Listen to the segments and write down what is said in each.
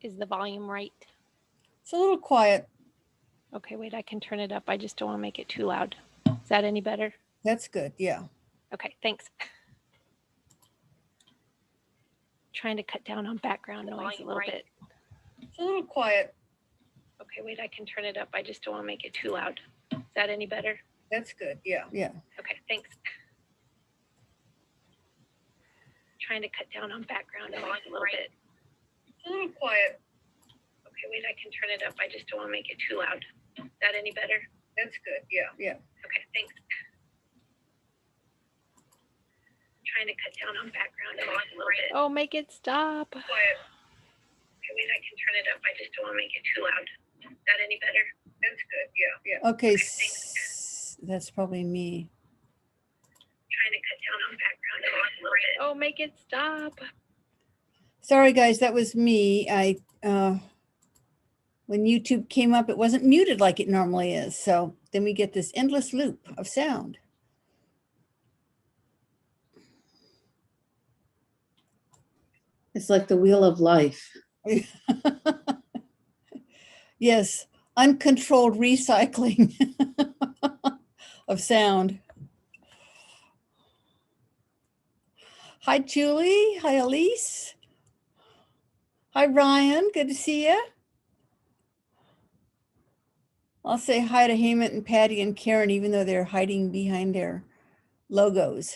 Is the volume right? It's a little quiet. Okay, wait, I can turn it up. I just don't want to make it too loud. Is that any better? That's good, yeah. Okay, thanks. Trying to cut down on background noise a little bit. It's a little quiet. Okay, wait, I can turn it up. I just don't want to make it too loud. Is that any better? That's good, yeah. Yeah. Okay, thanks. Trying to cut down on background noise a little bit. It's a little quiet. Okay, wait, I can turn it up. I just don't want to make it too loud. Is that any better? That's good, yeah. Yeah. Okay, thanks. Trying to cut down on background noise a little bit. Oh, make it stop. Quiet. Okay, wait, I can turn it up. I just don't want to make it too loud. Is that any better? That's good, yeah. Yeah. Okay, that's probably me. Trying to cut down on background noise a little bit. Oh, make it stop. Sorry guys, that was me. When YouTube came up, it wasn't muted like it normally is. So then we get this endless loop of sound. It's like the wheel of life. Yes, uncontrolled recycling of sound. Hi, Julie. Hi, Elise. Hi, Ryan. Good to see you. I'll say hi to Hemant and Patty and Karen, even though they're hiding behind their logos.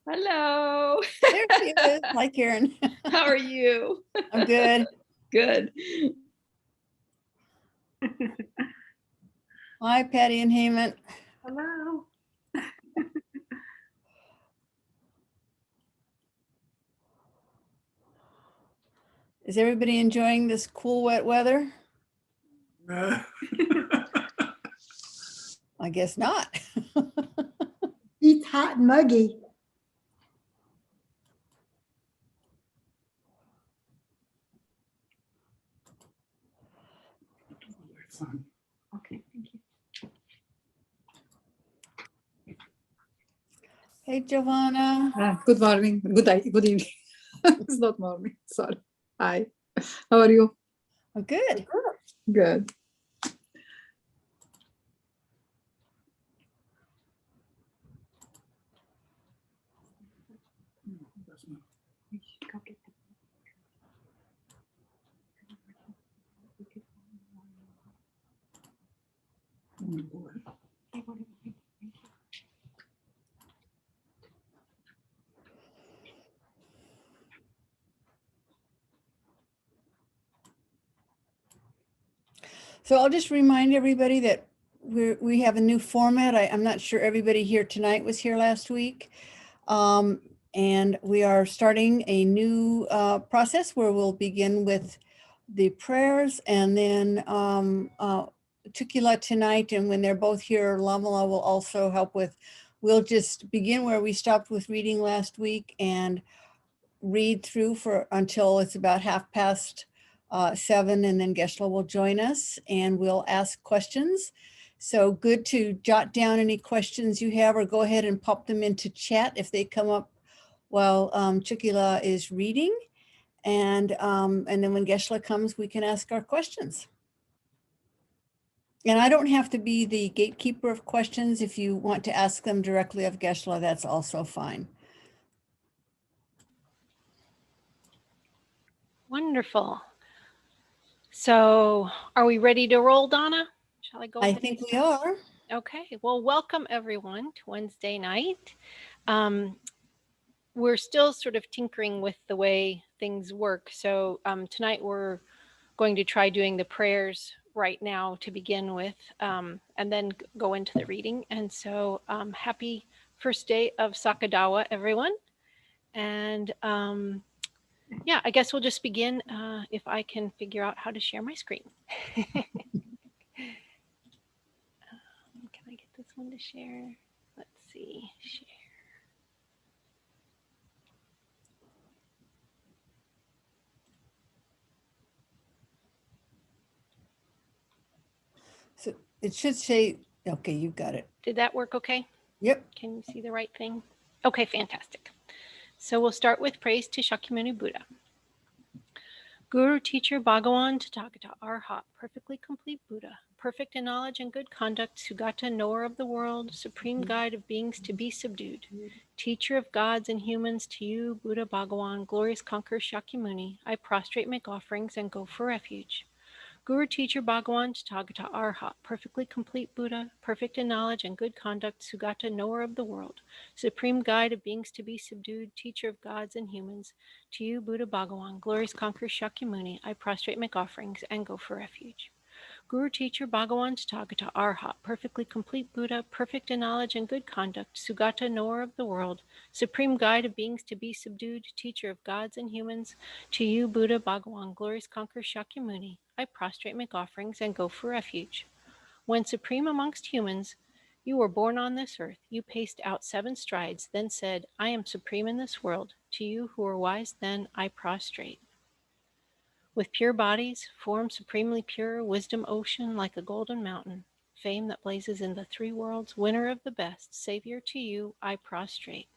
Hello. There she is. Hi, Karen. How are you? I'm good. Good. Hi, Patty and Hemant. Hello. Is everybody enjoying this cool, wet weather? I guess not. It's hot and muggy. Okay, thank you. Hey, Giovanna. Good morning. Good evening. It's not morning. Sorry. Hi. How are you? I'm good. Good. So I'll just remind everybody that we have a new format. I'm not sure everybody here tonight was here last week. And we are starting a new process where we'll begin with the prayers and then Tukila tonight. And when they're both here, Lamala will also help with, we'll just begin where we stopped with reading last week and read through for until it's about 7:30, and then Geshe will join us and we'll ask questions. So good to jot down any questions you have or go ahead and pop them into chat if they come up while Chukila is reading. And then when Geshe comes, we can ask our questions. And I don't have to be the gatekeeper of questions. If you want to ask them directly of Geshe, that's also fine. Wonderful. So are we ready to roll, Donna? Shall I go ahead? I think we are. Okay, well, welcome everyone to Wednesday night. We're still sort of tinkering with the way things work. So tonight we're going to try doing the prayers right now to begin with, and then go into the reading. And so happy first day of Sakadawa, everyone. And yeah, I guess we'll just begin if I can figure out how to share my screen. Can I get this one to share? Let's see, share. So it should say, okay, you've got it. Did that work okay? Yep. Can you see the right thing? Okay, fantastic. So we'll start with praise to Shakyamuni Buddha. Guru, teacher, Bhagawan, Tathagata, Arhat, perfectly complete Buddha, perfect in knowledge and good conduct, Sugata, knower of the world, supreme guide of beings to be subdued, teacher of gods and humans, to you, Buddha Bhagawan, glorious conqueror Shakyamuni, I prostrate, make offerings, and go for refuge. Guru, teacher, Bhagawan, Tathagata, Arhat, perfectly complete Buddha, perfect in knowledge and good conduct, Sugata, knower of the world, supreme guide of beings to be subdued, teacher of gods and humans, to you, Buddha Bhagawan, glorious conqueror Shakyamuni, I prostrate, make offerings, and go for refuge. Guru, teacher, Bhagawan, Tathagata, Arhat, perfectly complete Buddha, perfect in knowledge and good conduct, Sugata, knower of the world, supreme guide of beings to be subdued, teacher of gods and humans, to you, Buddha Bhagawan, glorious conqueror Shakyamuni, I prostrate, make offerings, and go for refuge. When supreme amongst humans, you were born on this earth, you paced out 7 strides, then said, I am supreme in this world. To you who are wise then, I prostrate. With pure bodies, form supremely pure, wisdom ocean like a golden mountain, fame that blazes in the 3 worlds, winner of the best, Savior, to you I prostrate.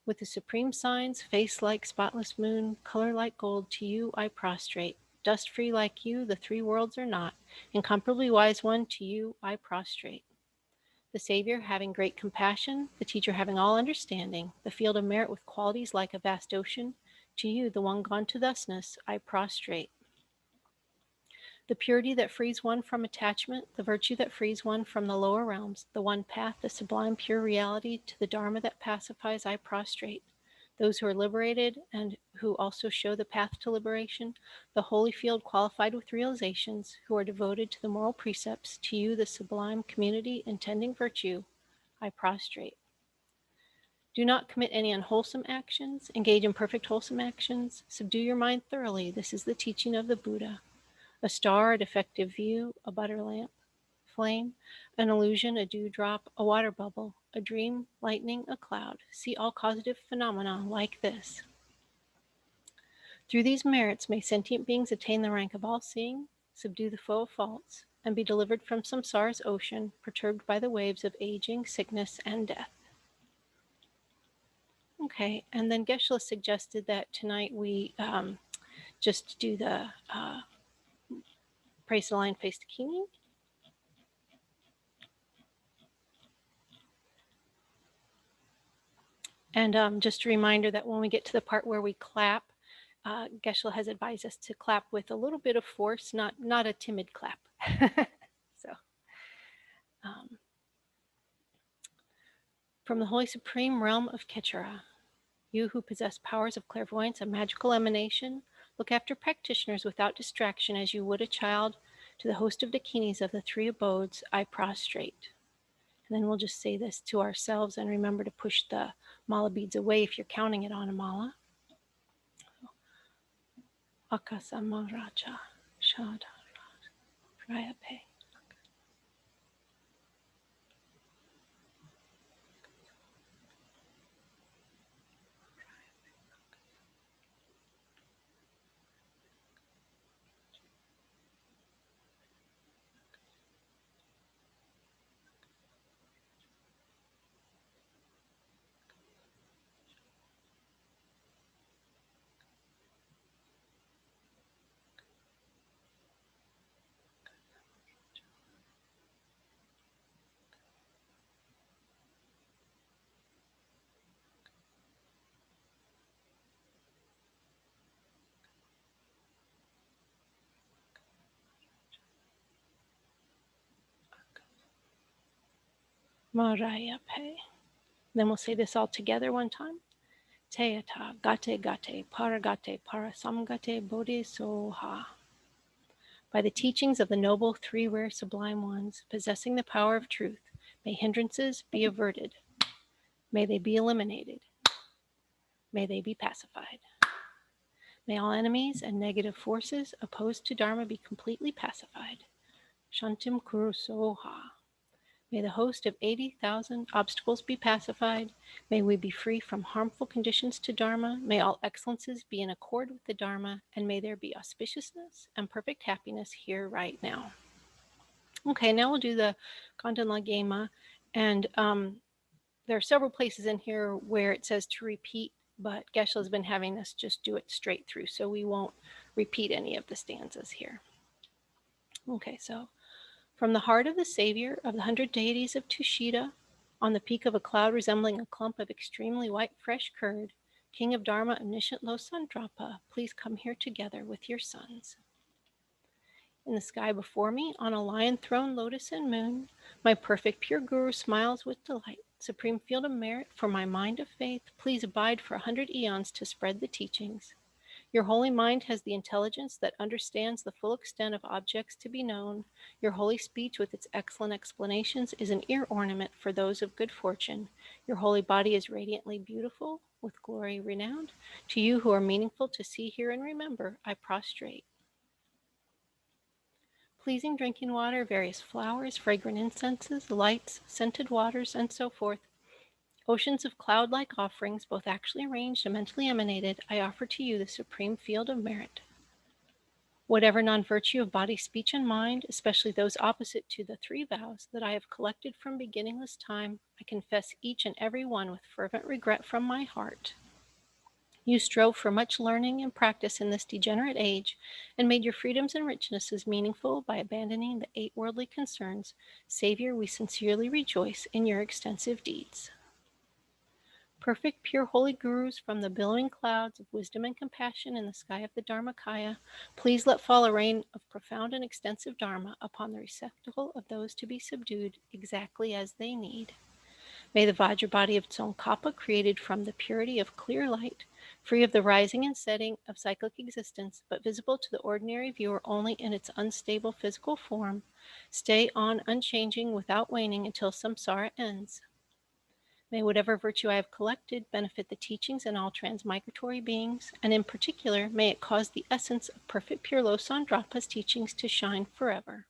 With the supreme signs, face like spotless moon, color like gold, to you I prostrate. Dust free like you, the 3 worlds are not, incomparably wise one, to you I prostrate. The Savior having great compassion, the teacher having all understanding, the field of merit with qualities like a vast ocean, to you, the one gone to thusness, I prostrate. The purity that frees one from attachment, the virtue that frees one from the lower realms, the one path, the sublime pure reality, to the Dharma that pacifies, I prostrate. Those who are liberated and who also show the path to liberation, the holy field qualified with realizations, who are devoted to the moral precepts, to you, the sublime community intending virtue, I prostrate. Do not commit any unwholesome actions, engage in perfect wholesome actions, subdue your mind thoroughly. This is the teaching of the Buddha. A star, a defective view, a butter lamp, flame, an illusion, a dewdrop, a water bubble, a dream, lightning, a cloud. See all causative phenomena like this. Through these merits may sentient beings attain the rank of all-seeing, subdue the foe of faults, and be delivered from samsara's ocean, perturbed by the waves of aging, sickness, and death. Okay, and then Geshe suggested that tonight we just do the praise the lion face Dakini. And just a reminder that when we get to the part where we clap, Geshe has advised us to clap with a little bit of force, not a timid clap. So, from the Holy Supreme Realm of Ketchera, you who possess powers of clairvoyance and magical emanation, look after practitioners without distraction as you would a child. To the host of Dakinis of the 3 abodes, I prostrate. And then we'll just say this to ourselves and remember to push the mala beads away if you're counting it on a mala. Akasamaraja Shada Prayape. Marayape. Then we'll say this all together one time. Teata gate gate paragate parasamgate bodhi soha. By the teachings of the noble 3 rare sublime ones, possessing the power of truth, may hindrances be averted. May they be eliminated. May they be pacified. May all enemies and negative forces opposed to Dharma be completely pacified. Shantim kuru soha. May the host of 80,000 obstacles be pacified. May we be free from harmful conditions to Dharma. May all excellences be in accord with the Dharma. And may there be auspiciousness and perfect happiness here right now. Okay, now we'll do the Khandhan Lagema. And there are several places in here where it says to repeat but Geshe has been having us just do it straight through, so we won't repeat any of the stanzas here. Okay, so from the heart of the savior of the 100 deities of Tushita, on the peak of a cloud resembling a clump of extremely white fresh curd, king of Dharma, omniscient Losandrapa, please come here together with your sons. In the sky before me, on a lion throne, lotus and moon, my perfect pure guru smiles with delight. Supreme field of merit for my mind of faith, please abide for 100 eons to spread the teachings. Your holy mind has the intelligence that understands the full extent of objects to be known. Your holy speech with its excellent explanations is an ear ornament for those of good fortune. Your holy body is radiantly beautiful, with glory renowned. To you who are meaningful to see, hear, and remember, I prostrate. Pleasing drinking water, various flowers, fragrant incenses, lights, scented waters, and so forth. Oceans of cloud-like offerings, both actually arranged and mentally emanated, I offer to you the supreme field of merit. Whatever non-virtue of body, speech, and mind, especially those opposite to the 3 vows that I have collected from beginningless time, I confess each and every one with fervent regret from my heart. You strove for much learning and practice in this degenerate age, and made your freedoms and richnesses meaningful by abandoning the 8 worldly concerns. Savior, we sincerely rejoice in your extensive deeds. Perfect, pure, holy gurus from the billowing clouds of wisdom and compassion in the sky of the Dharmakaya, please let fall a rain of profound and extensive Dharma upon the receptacle of those to be subdued exactly as they need. May the Vajra body of Tsongkhapa, created from the purity of clear light, free of the rising and setting of cyclic existence, but visible to the ordinary viewer only in its unstable physical form, stay on unchanging without waning until samsara ends. May whatever virtue I have collected benefit the teachings and all transmigratory beings, and in particular, may it cause the essence of perfect pure Losandrapa's teachings to shine forever.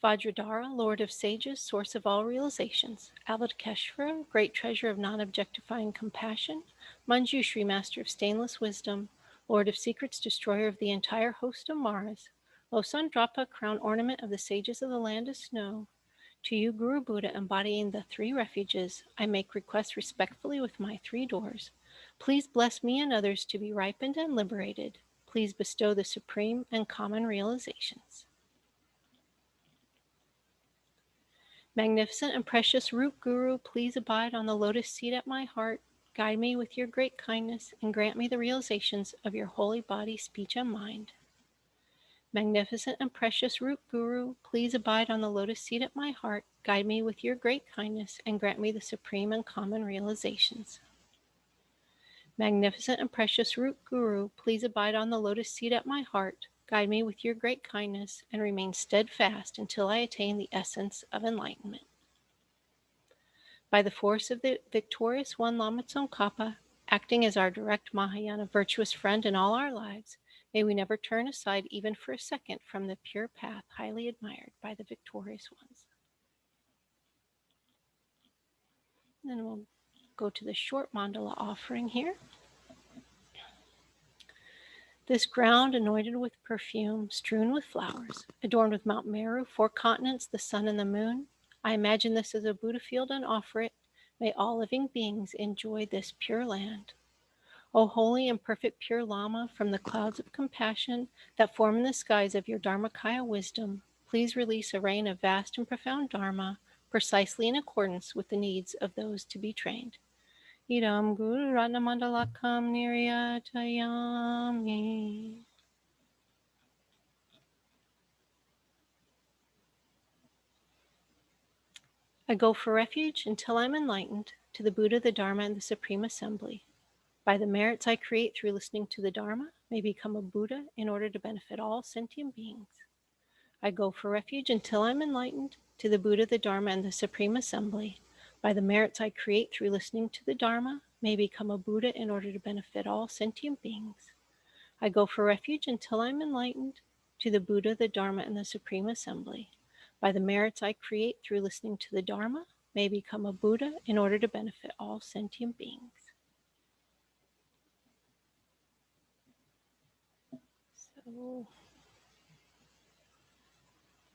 Vajradhara, Lord of sages, source of all realizations. Avalokiteshvara, great treasure of non-objectifying compassion. Manjushri, master of stainless wisdom. Lord of secrets, destroyer of the entire host of Maras. Losandrapa, crown ornament of the sages of the land of snow. To you, Guru Buddha, embodying the 3 refuges, I make request respectfully with my 3 doors. Please bless me and others to be ripened and liberated. Please bestow the supreme and common realizations. Magnificent and precious Root Guru, please abide on the lotus seat at my heart. Guide me with your great kindness and grant me the realizations of your holy body, speech, and mind. Magnificent and precious Root Guru, please abide on the lotus seat at my heart. Guide me with your great kindness and grant me the supreme and common realizations. Magnificent and precious Root Guru, please abide on the lotus seat at my heart. Guide me with your great kindness and remain steadfast until I attain the essence of enlightenment. By the force of the victorious one Lama Tsongkhapa, acting as our direct Mahayana virtuous friend in all our lives, may we never turn aside even for a second from the pure path highly admired by the victorious ones. Then we'll go to the short mandala offering here. This ground anointed with perfume, strewn with flowers, adorned with Mount Meru, 4 continents, the sun and the moon. I imagine this as a Buddha field and offer it. May all living beings enjoy this pure land. O holy and perfect pure Lama, from the clouds of compassion that form in the skies of your Dharmakaya wisdom, please release a rain of vast and profound Dharma, precisely in accordance with the needs of those to be trained. Idam Guru Ratna Mandalakam Niryatayami. I go for refuge until I'm enlightened to the Buddha, the Dharma, and the Supreme Assembly. By the merits I create through listening to the Dharma, may become a Buddha in order to benefit all sentient beings. I go for refuge until I'm enlightened to the Buddha, the Dharma, and the Supreme Assembly. By the merits I create through listening to the Dharma, may become a Buddha in order to benefit all sentient beings. I go for refuge until I'm enlightened to the Buddha, the Dharma, and the Supreme Assembly. By the merits I create through listening to the Dharma, may become a Buddha in order to benefit all sentient beings. So,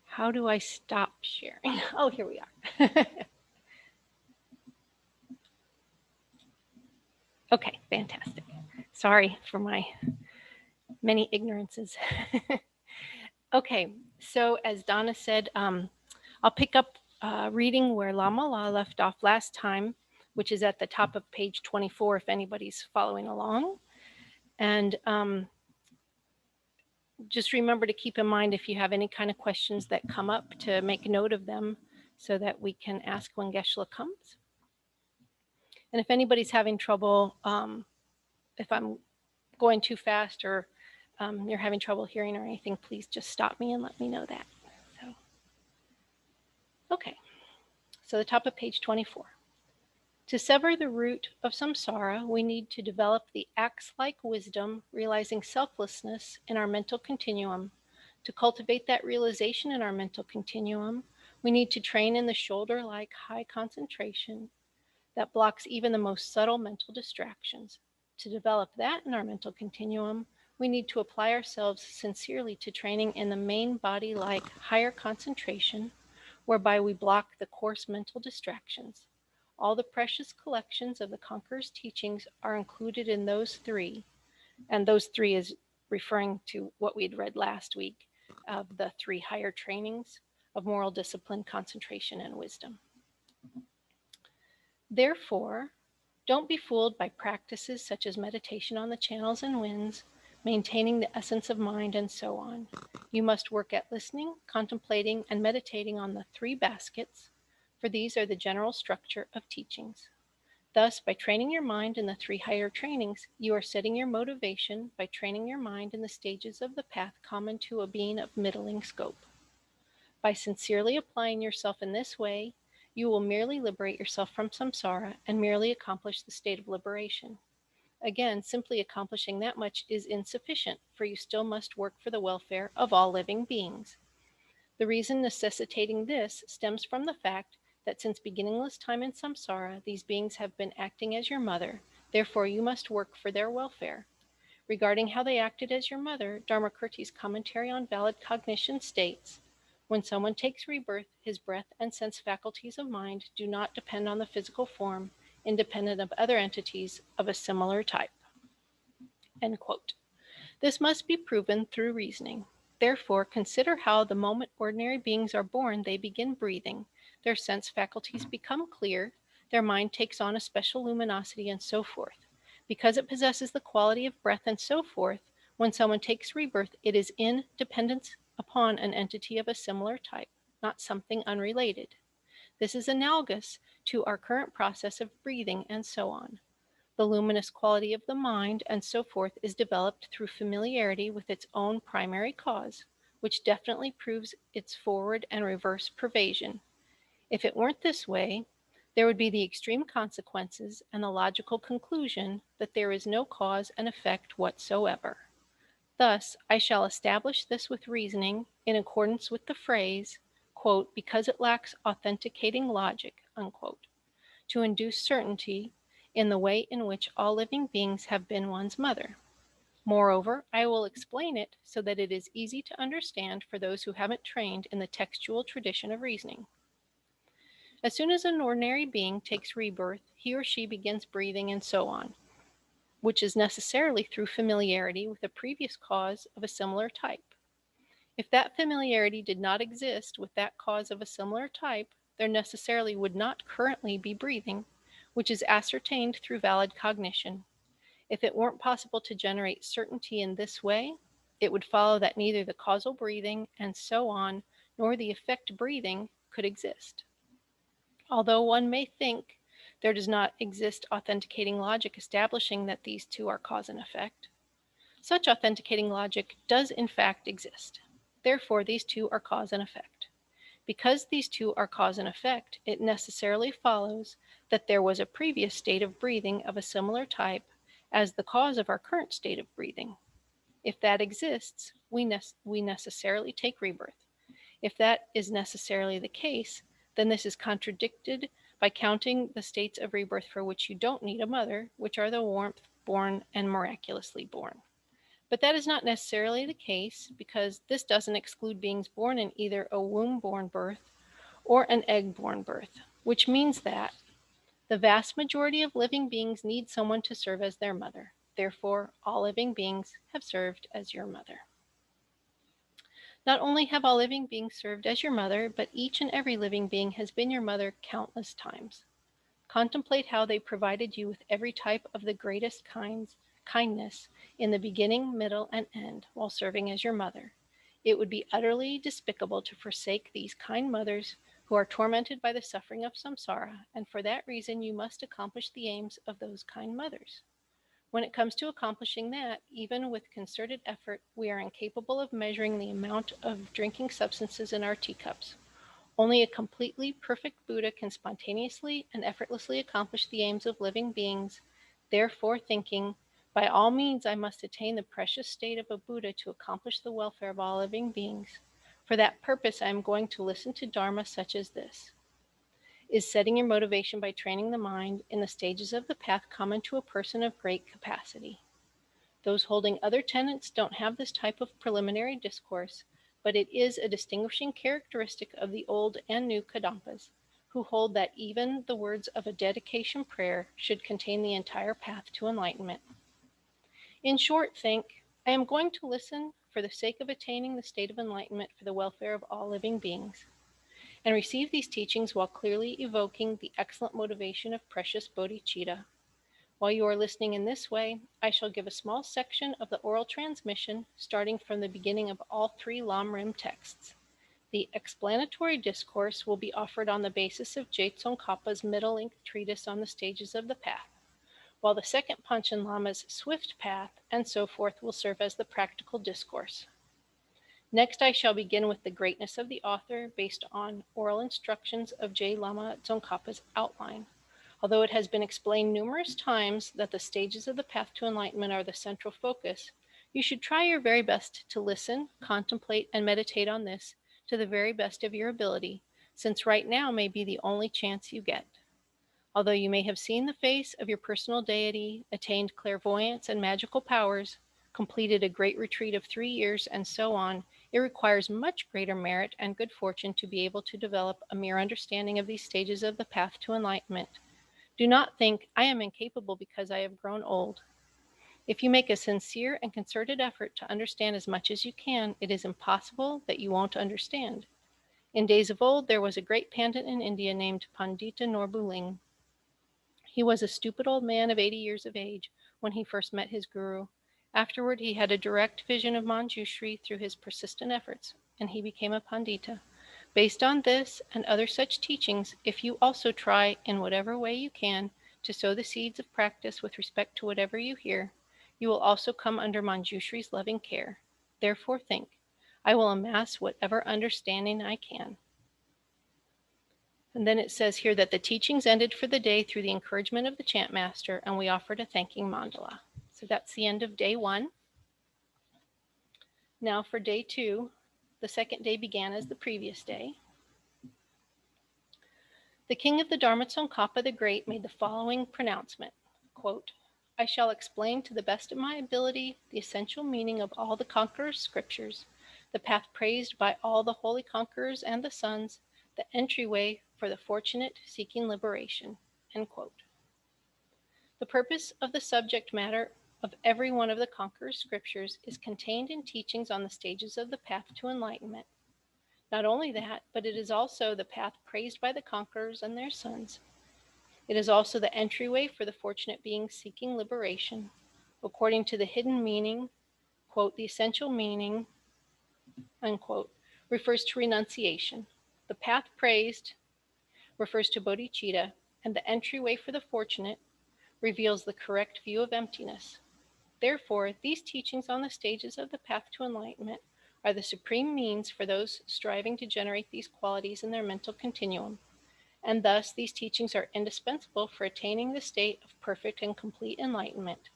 how do I stop sharing? Oh, here we are. Okay, fantastic. Sorry for my many ignorances. Okay, so as Donna said, I'll pick up reading where Lama La left off last time, which is at the top of page 24 if anybody's following along. And just remember to keep in mind if you have any kind of questions that come up to make note of them so that we can ask when Geshe comes. And if anybody's having trouble, if I'm going too fast or you're having trouble hearing or anything, please just stop me and let me know that. So, okay, so the top of page 24. To sever the root of samsara, we need to develop the axe-like wisdom, realizing selflessness in our mental continuum. To cultivate that realization in our mental continuum, we need to train in the shoulder-like high concentration that blocks even the most subtle mental distractions. To develop that in our mental continuum, we need to apply ourselves sincerely to training in the main body-like higher concentration, whereby we block the coarse mental distractions. All the precious collections of the Conqueror's teachings are included in those three, and those three is referring to what we had read last week of the three higher trainings of moral discipline, concentration, and wisdom. Therefore, don't be fooled by practices such as meditation on the channels and winds, maintaining the essence of mind, and so on. You must work at listening, contemplating, and meditating on the three baskets, for these are the general structure of teachings. Thus, by training your mind in the three higher trainings, you are setting your motivation by training your mind in the stages of the path common to a being of middling scope. By sincerely applying yourself in this way, you will merely liberate yourself from samsara and merely accomplish the state of liberation. Again, simply accomplishing that much is insufficient, for you still must work for the welfare of all living beings. The reason necessitating this stems from the fact that since beginningless time in samsara, these beings have been acting as your mother, therefore you must work for their welfare. Regarding how they acted as your mother, Dharmakirti's commentary on valid cognition states, when someone takes rebirth, his breath and sense faculties of mind do not depend on the physical form, independent of other entities of a similar type. End quote. This must be proven through reasoning. Therefore, consider how the moment ordinary beings are born, they begin breathing, their sense faculties become clear, their mind takes on a special luminosity, and so forth. Because it possesses the quality of breath and so forth, when someone takes rebirth, it is in dependence upon an entity of a similar type, not something unrelated. This is analogous to our current process of breathing and so on. The luminous quality of the mind and so forth is developed through familiarity with its own primary cause, which definitely proves its forward and reverse pervasion. If it weren't this way, there would be the extreme consequences and the logical conclusion that there is no cause and effect whatsoever. Thus, I shall establish this with reasoning in accordance with the phrase, quote, because it lacks authenticating logic, unquote, to induce certainty in the way in which all living beings have been one's mother. Moreover, I will explain it so that it is easy to understand for those who haven't trained in the textual tradition of reasoning. As soon as an ordinary being takes rebirth, he or she begins breathing and so on, which is necessarily through familiarity with a previous cause of a similar type. If that familiarity did not exist with that cause of a similar type, there necessarily would not currently be breathing, which is ascertained through valid cognition. If it weren't possible to generate certainty in this way, it would follow that neither the causal breathing and so on, nor the effect breathing could exist. Although one may think there does not exist authenticating logic establishing that these two are cause and effect, such authenticating logic does in fact exist. Therefore, these two are cause and effect. Because these two are cause and effect, it necessarily follows that there was a previous state of breathing of a similar type as the cause of our current state of breathing. If that exists, we necessarily take rebirth. If that is necessarily the case, then this is contradicted by counting the states of rebirth for which you don't need a mother, which are the warmth born and miraculously born. But that is not necessarily the case, because this doesn't exclude beings born in either a womb-born birth or an egg-born birth, which means that The vast majority of living beings need someone to serve as their mother. Therefore, all living beings have served as your mother. Not only have all living beings served as your mother, but each and every living being has been your mother countless times. Contemplate how they provided you with every type of the greatest kindness in the beginning, middle, and end while serving as your mother. It would be utterly despicable to forsake these kind mothers who are tormented by the suffering of samsara, and for that reason you must accomplish the aims of those kind mothers. When it comes to accomplishing that, even with concerted effort, we are incapable of measuring the amount of drinking substances in our teacups. Only a completely perfect Buddha can spontaneously and effortlessly accomplish the aims of living beings, therefore thinking, by all means I must attain the precious state of a Buddha to accomplish the welfare of all living beings. For that purpose I am going to listen to Dharma such as this. Is setting your motivation by training the mind in the stages of the path common to a person of great capacity. Those holding other tenets don't have this type of preliminary discourse, but it is a distinguishing characteristic of the old and new Kadampas, who hold that even the words of a dedication prayer should contain the entire path to enlightenment. In short, think, I am going to listen for the sake of attaining the state of enlightenment for the welfare of all living beings, and receive these teachings while clearly evoking the excellent motivation of precious bodhicitta. While you are listening in this way, I shall give a small section of the oral transmission, starting from the beginning of all three Lamrim texts. The explanatory discourse will be offered on the basis of Je Tsongkhapa's middle-length treatise on the stages of the path, while the second Panchen Lama's swift path, and so forth, will serve as the practical discourse. Next, I shall begin with the greatness of the author based on oral instructions of Je Lama Tsongkhapa's outline. Although it has been explained numerous times that the stages of the path to enlightenment are the central focus, you should try your very best to listen, contemplate, and meditate on this to the very best of your ability, since right now may be the only chance you get. Although you may have seen the face of your personal deity, attained clairvoyance and magical powers, completed a great retreat of 3 years, and so on, it requires much greater merit and good fortune to be able to develop a mere understanding of these stages of the path to enlightenment. Do not think, I am incapable because I have grown old. If you make a sincere and concerted effort to understand as much as you can, it is impossible that you won't understand. In days of old, there was a great pandit in India named Pandita Norbuling. He was a stupid old man of 80 years of age when he first met his guru. Afterward, he had a direct vision of Manjushri through his persistent efforts, and he became a Pandita. Based on this and other such teachings, if you also try, in whatever way you can, to sow the seeds of practice with respect to whatever you hear, you will also come under Manjushri's loving care. Therefore think, I will amass whatever understanding I can. And then it says here that the teachings ended for the day through the encouragement of the chant master, and we offered a thanking mandala. So that's the end of day 1. Now for day 2, the second day began as the previous day. The king of the Dharma Tsongkhapa the Great made the following pronouncement, quote, I shall explain to the best of my ability the essential meaning of all the conqueror's scriptures, the path praised by all the holy conquerors and the sons, the entryway for the fortunate seeking liberation, end quote. The purpose of the subject matter of every one of the conqueror's scriptures is contained in teachings on the stages of the path to enlightenment. Not only that, but it is also the path praised by the conquerors and their sons. It is also the entryway for the fortunate beings seeking liberation. According to the hidden meaning, quote, the essential meaning, unquote, refers to renunciation. The path praised refers to bodhicitta, and the entryway for the fortunate reveals the correct view of emptiness. Therefore, these teachings on the stages of the path to enlightenment are the supreme means for those striving to generate these qualities in their mental continuum, and thus these teachings are indispensable for attaining the state of perfect and complete enlightenment.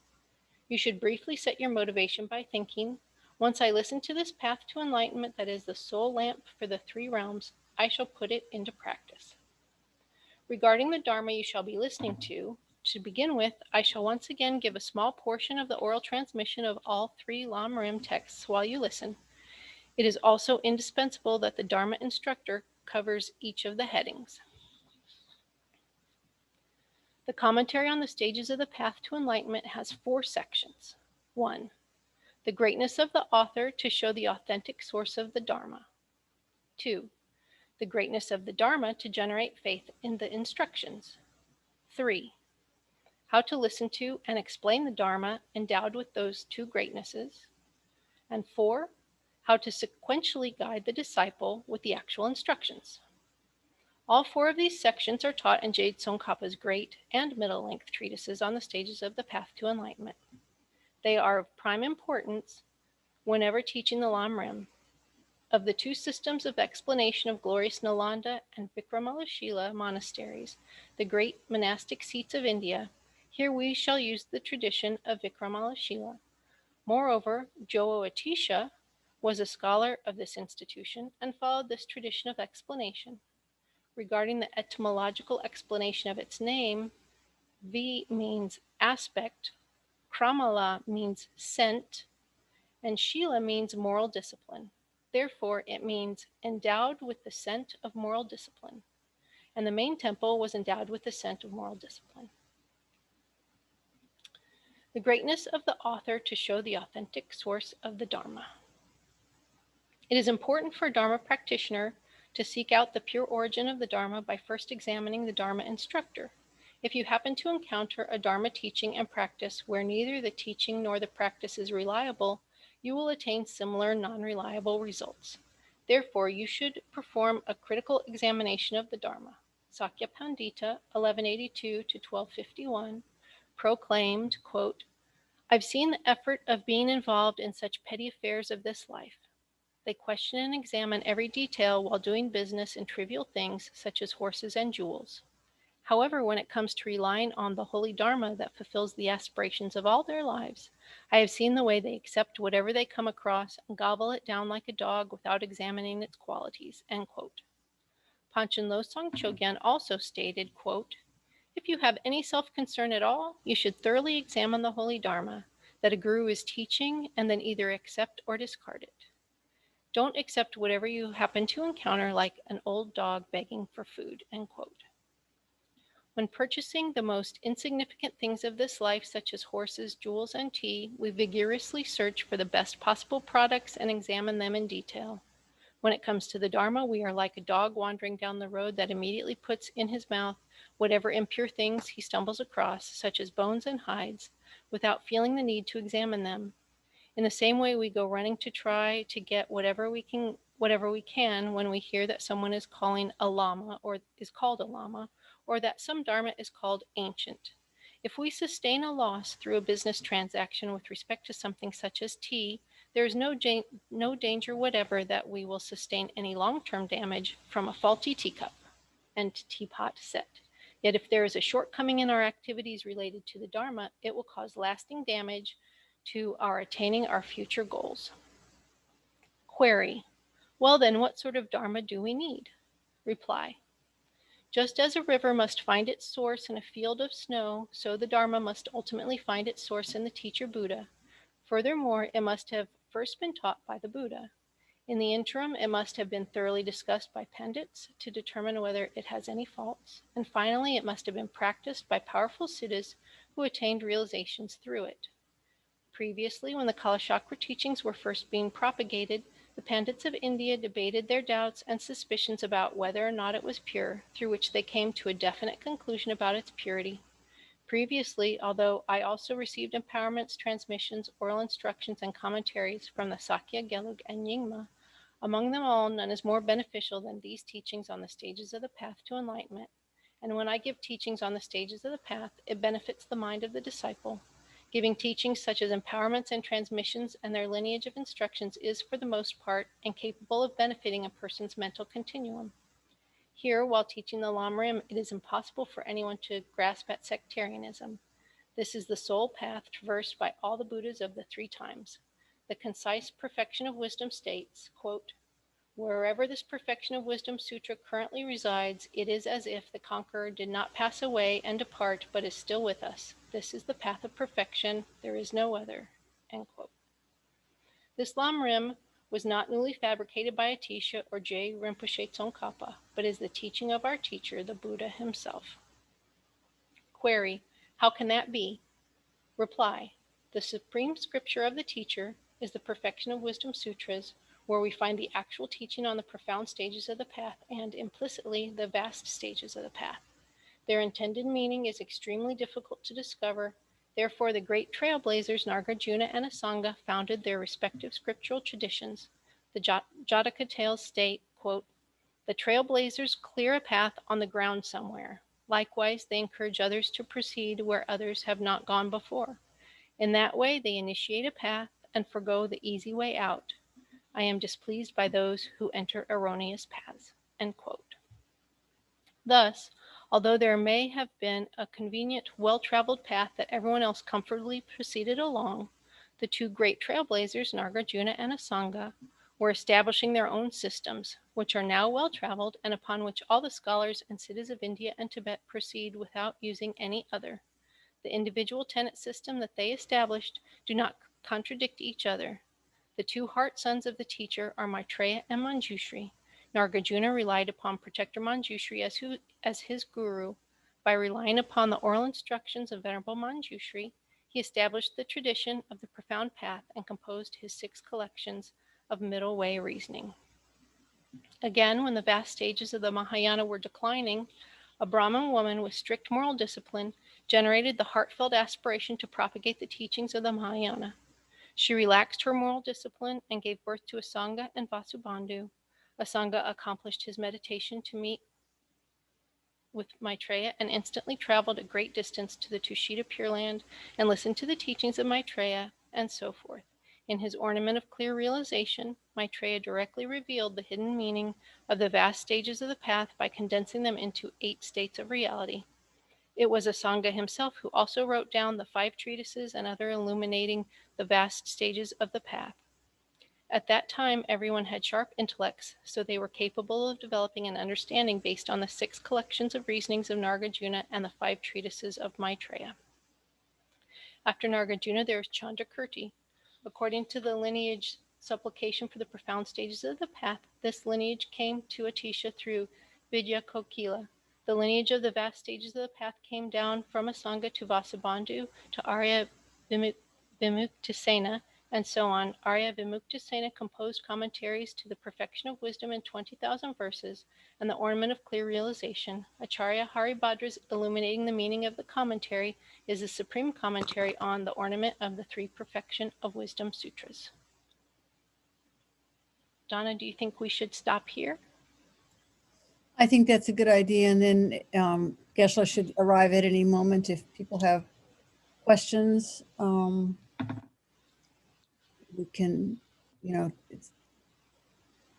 You should briefly set your motivation by thinking, once I listen to this path to enlightenment that is the sole lamp for the 3 realms, I shall put it into practice. Regarding the Dharma you shall be listening to begin with, I shall once again give a small portion of the oral transmission of all 3 Lamrim texts while you listen. It is also indispensable that the Dharma instructor covers each of the headings. The commentary on the stages of the path to enlightenment has 4 sections. 1. The greatness of the author to show the authentic source of the Dharma. 2. The greatness of the Dharma to generate faith in the instructions. 3. How to listen to and explain the Dharma endowed with those 2 greatnesses. And 4. How to sequentially guide the disciple with the actual instructions. All 4 of these sections are taught in Jade Tsongkhapa's great and middle-length treatises on the stages of the path to enlightenment. They are of prime importance whenever teaching the Lamrim. Of the 2 systems of explanation of glorious Nalanda and Vikramalashila monasteries, the great monastic seats of India, here we shall use the tradition of Vikramalashila. Moreover, Jowo Atisha was a scholar of this institution and followed this tradition of explanation. Regarding the etymological explanation of its name, V means aspect, Kramala means scent, and Shila means moral discipline. Therefore, it means endowed with the scent of moral discipline. And the main temple was endowed with the scent of moral discipline. The greatness of the author to show the authentic source of the Dharma. It is important for a Dharma practitioner to seek out the pure origin of the Dharma by first examining the Dharma instructor. If you happen to encounter a Dharma teaching and practice where neither the teaching nor the practice is reliable, you will attain similar non-reliable results. Therefore, you should perform a critical examination of the Dharma. Sakya Pandita, 1182 to 1251, proclaimed, quote, "I've seen the effort of being involved in such petty affairs of this life. They question and examine every detail while doing business in trivial things such as horses and jewels. However, when it comes to relying on the holy Dharma that fulfills the aspirations of all their lives, I have seen the way they accept whatever they come across and gobble it down like a dog without examining its qualities." End quote. Panchen Losang Chogyan also stated, quote, "If you have any self-concern at all, you should thoroughly examine the holy Dharma that a guru is teaching and then either accept or discard it. Don't accept whatever you happen to encounter like an old dog begging for food." End quote. When purchasing the most insignificant things of this life, such as horses, jewels, and tea, we vigorously search for the best possible products and examine them in detail. When it comes to the Dharma, we are like a dog wandering down the road that immediately puts in his mouth whatever impure things he stumbles across, such as bones and hides, without feeling the need to examine them. In the same way, we go running to try to get whatever we can when we hear that someone is calling a lama or is called a lama, or that some Dharma is called ancient. If we sustain a loss through a business transaction with respect to something such as tea, there is no danger whatever that we will sustain any long-term damage from a faulty teacup and teapot set. Yet if there is a shortcoming in our activities related to the Dharma, it will cause lasting damage to our attaining our future goals. Query: well then, what sort of Dharma do we need? Reply: just as a river must find its source in a field of snow, so the Dharma must ultimately find its source in the teacher Buddha. Furthermore, it must have first been taught by the Buddha. In the interim, it must have been thoroughly discussed by Pandits to determine whether it has any faults. And finally, it must have been practiced by powerful siddhas who attained realizations through it. Previously, when the Kalachakra teachings were first being propagated, the Pandits of India debated their doubts and suspicions about whether or not it was pure, through which they came to a definite conclusion about its purity. Previously, although I also received empowerments, transmissions, oral instructions, and commentaries from the Sakya, Gelek, and Nyingma, among them all, none is more beneficial than these teachings on the stages of the path to enlightenment. And when I give teachings on the stages of the path, it benefits the mind of the disciple. Giving teachings such as empowerments and transmissions and their lineage of instructions is, for the most part, incapable of benefiting a person's mental continuum. Here, while teaching the Lamrim, it is impossible for anyone to grasp at sectarianism. This is the sole path traversed by all the Buddhas of the 3 times. The concise perfection of wisdom states, quote, "Wherever this perfection of wisdom sutra currently resides, it is as if the conqueror did not pass away and depart, but is still with us. This is the path of perfection. There is no other." End quote. This Lamrim was not newly fabricated by Atisha or J. Rinpoche Tsongkhapa, but is the teaching of our teacher, the Buddha himself. Query, how can that be? Reply, the supreme scripture of the teacher is the Perfection of Wisdom Sutras, where we find the actual teaching on the profound stages of the path and, implicitly, the vast stages of the path. Their intended meaning is extremely difficult to discover. Therefore, the great trailblazers Nagarjuna and Asanga founded their respective scriptural traditions. The Jataka tales state, quote, the trailblazers clear a path on the ground somewhere. Likewise, they encourage others to proceed where others have not gone before. In that way, they initiate a path and forgo the easy way out. I am displeased by those who enter erroneous paths. End quote. Thus, although there may have been a convenient, well-traveled path that everyone else comfortably proceeded along, the two great trailblazers, Nagarjuna and Asanga, were establishing their own systems, which are now well-traveled and upon which all the scholars and cities of India and Tibet proceed without using any other. The individual tenet system that they established do not contradict each other. The two heart sons of the teacher are Maitreya and Manjushri. Nagarjuna relied upon Protector Manjushri as his guru. By relying upon the oral instructions of Venerable Manjushri, he established the tradition of the profound path and composed his 6 collections of middle way reasoning. Again, when the vast stages of the Mahayana were declining, a Brahmin woman with strict moral discipline generated the heartfelt aspiration to propagate the teachings of the Mahayana. She relaxed her moral discipline and gave birth to Asanga and Vasubandhu. Asanga accomplished his meditation to meet with Maitreya and instantly traveled a great distance to the Tushita Pure Land and listened to the teachings of Maitreya, and so forth. In his Ornament of Clear Realization, Maitreya directly revealed the hidden meaning of the vast stages of the path by condensing them into 8 states of reality. It was Asanga himself who also wrote down the 5 treatises and other illuminating the vast stages of the path. At that time, everyone had sharp intellects, so they were capable of developing an understanding based on the 6 collections of reasonings of Nagarjuna and the 5 treatises of Maitreya. After Nagarjuna, there is Chandrakirti. According to the lineage supplication for the profound stages of the path, this lineage came to Atisha through Vidya Kokila. The lineage of the vast stages of the path came down from Asanga to Vasubandhu to Arya Vimuktasena, and so on. Arya Vimuktasena composed commentaries to the Perfection of Wisdom in 20,000 verses and the Ornament of Clear Realization. Acharya Haribhadra's illuminating the meaning of the commentary is the supreme commentary on the Ornament of the 3 Perfection of Wisdom Sutras. Donna, do you think we should stop here? I think that's a good idea. And then Geshe should arrive at any moment if people have questions. We can,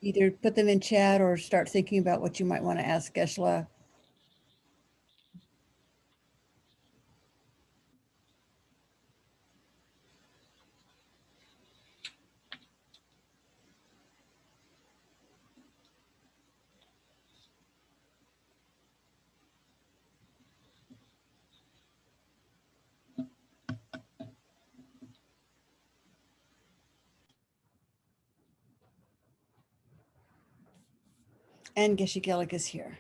either put them in chat or start thinking about what you might want to ask Geshe. And Geshe Gelek is here.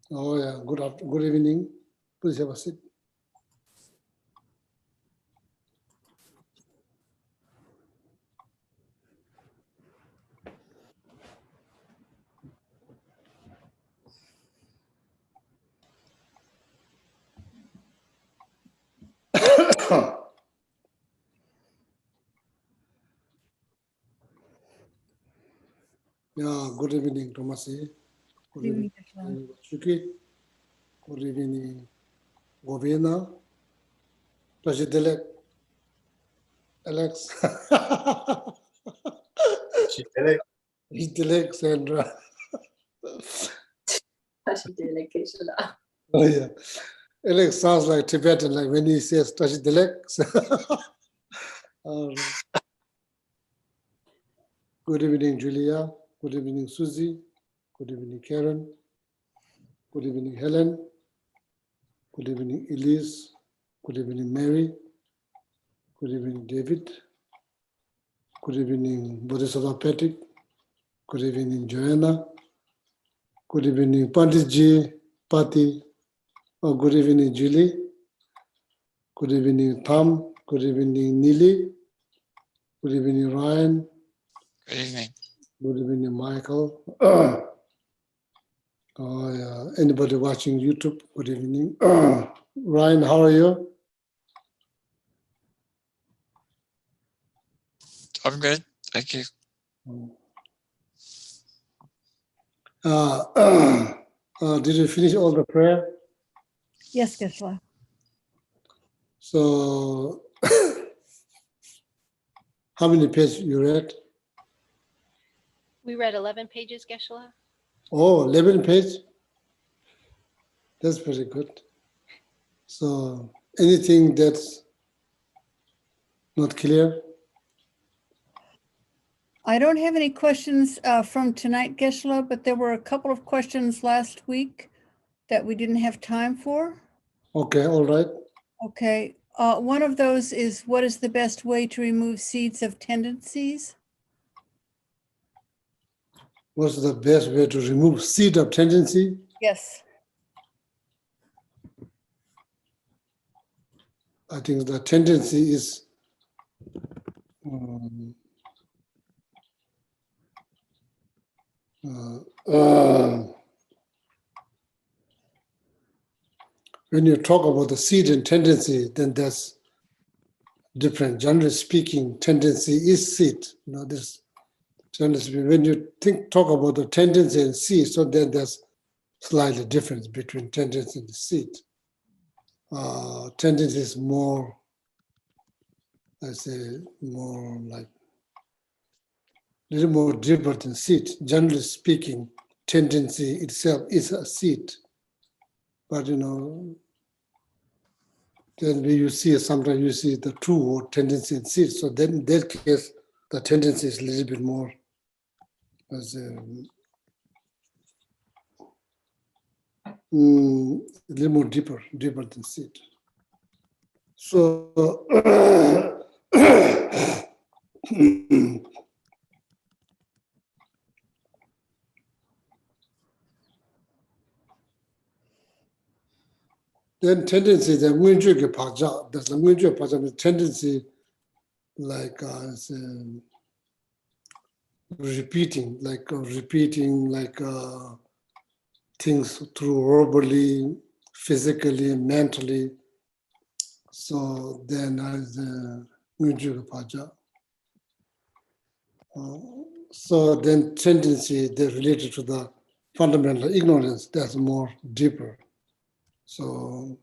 Oh yeah, good evening. Please have a seat. Yeah, good evening, Tomasi. Good evening, Shuki. Good evening, Govina. Gelek, Alex. Gelek, Sandra. Oh yeah, Alex sounds like Tibetan, like when he says Gelek. Good evening, Julia. Good evening, Susie. Good evening, Karen. Good evening, Helen. Good evening, Elise. Good evening, Mary. Good evening, David. Good evening, Bodhisattva Patrick. Good evening, Joanna. Good evening, Panditji, Pati. Oh, good evening, Julie. Good evening, Tom. Good evening, Neely. Good evening, Ryan. Good evening. Good evening, Michael. Anybody watching YouTube, good evening. Ryan, how are you? I'm good. Thank you. Did you finish all the prayer? Yes, Geshe. So, how many pages you read? We read 11 pages, Geshe. Oh, 11 pages? That's very good. So, anything that's not clear? I don't have any questions from tonight, Geshe, but there were a couple of questions last week that we didn't have time for. Okay, all right. Okay. One of those is, what is the best way to remove seeds of tendencies? What's the best way to remove seed of tendency? Yes. I think the tendency is when you talk about the seed and tendency, then that's different. Generally speaking, tendency is seed. This generally speaking, when you talk about the tendency and seed, so then there's slightly difference between tendency and seed. Tendency is more, I say, more like a little more deeper than seed. Generally speaking, tendency itself is a seed. But then when you see, sometimes you see the two word tendency and seed. So then in that case, the tendency is a little bit more as a little more deeper than seed. So then tendency, the there's a tendency like repeating things through verbally, physically, mentally. So then as so then tendency they're related to the fundamental ignorance that's more deeper. So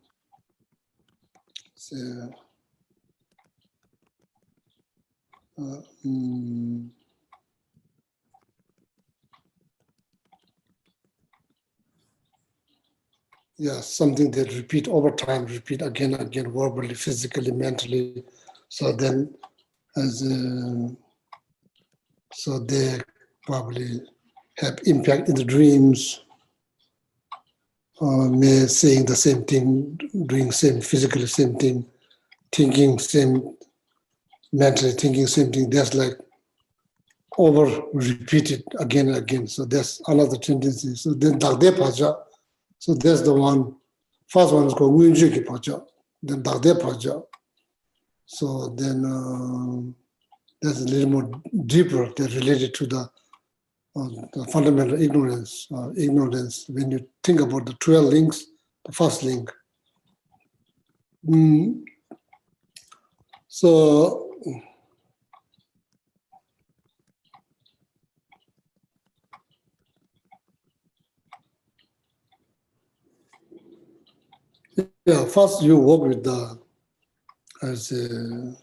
yeah, something that repeat over time, repeat again, verbally, physically, mentally. So then, so they probably have impact in the dreams, may saying the same thing, doing same physically same thing, thinking same, mentally thinking same thing. That's like over repeated again and again. So that's another tendency. So then Dagde Paja. So that's the one. First one is called Ngunjuki Paja. Then Dagde Paja. So then that's a little more deeper. They're related to the fundamental ignorance. Ignorance. When you think about the 12 links, the first link. So yeah, first you work with the as a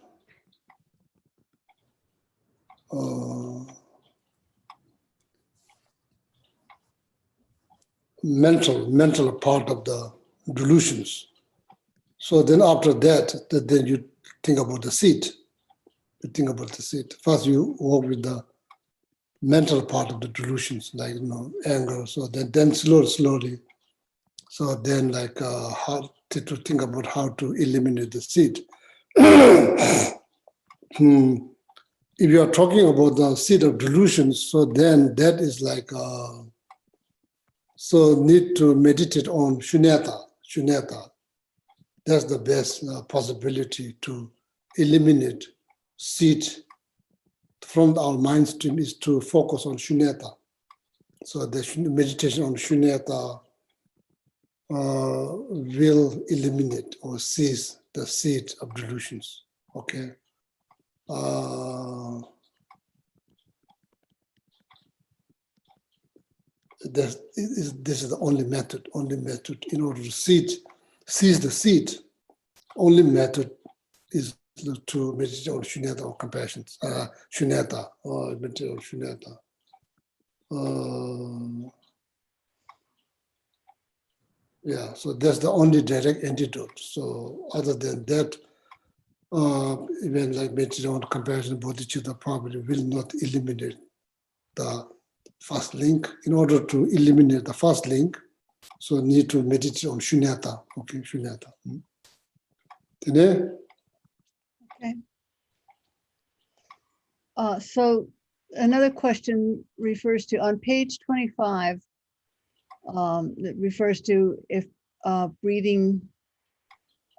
mental part of the delusions. So then after that, then you think about the seed. You think about the seed. First you work with the mental part of the delusions, like anger. So then slowly So then how to think about how to eliminate the seed. If you are talking about the seed of delusion, so then that is so need to meditate on shunyata. Shunyata. That's the best possibility to eliminate seed from our mind stream is to focus on shunyata. So the meditation on shunyata will eliminate or seize the seed of delusions. Okay. This is the only method in order to seize the seed. Only method is to meditate on shunyata or compassion, shunyata or meditate on shunyata. Yeah, so that's the only direct antidote. So other than that, even like meditation on compassion, bodhicitta probably will not eliminate the first link. In order to eliminate the first link, so need to meditate on shunyata. Okay, shunyata. Okay. So another question refers to on page 25. That refers to if breathing.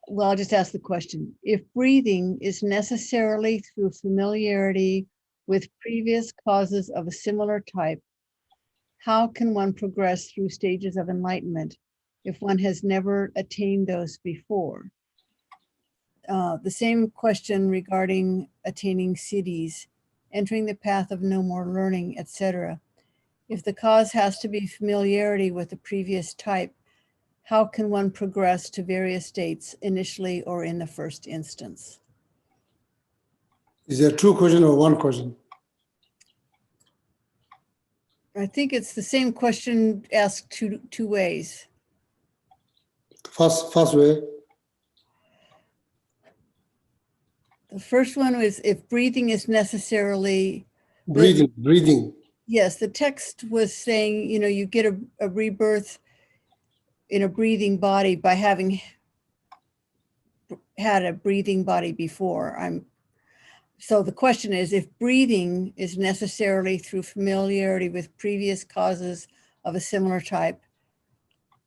Well, I'll just ask the question. If breathing is necessarily through familiarity with previous causes of a similar type, how can one progress through stages of enlightenment if one has never attained those before? The same question regarding attaining siddhis, entering the path of no more learning, etc. If the cause has to be familiarity with the previous type, how can one progress to various states initially or in the first instance? Is there two questions or one question? I think it's the same question asked two ways. First way. The first one was if breathing is necessarily Breathing. Yes, the text was saying, you get a rebirth in a breathing body by having had a breathing body before. So the question is, if breathing is necessarily through familiarity with previous causes of a similar type,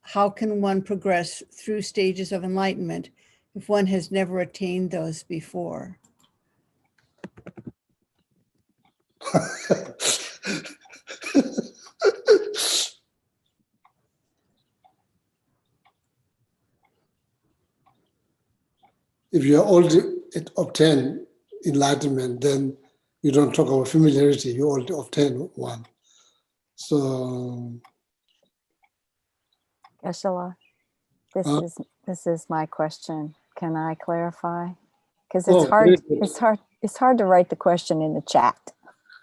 how can one progress through stages of enlightenment if one has never attained those before? If you already obtained enlightenment, then you don't talk about familiarity, you already obtain one. So Geshe, uh, this is my question. Can I clarify? Because oh, very good. it's hard to write the question in the chat.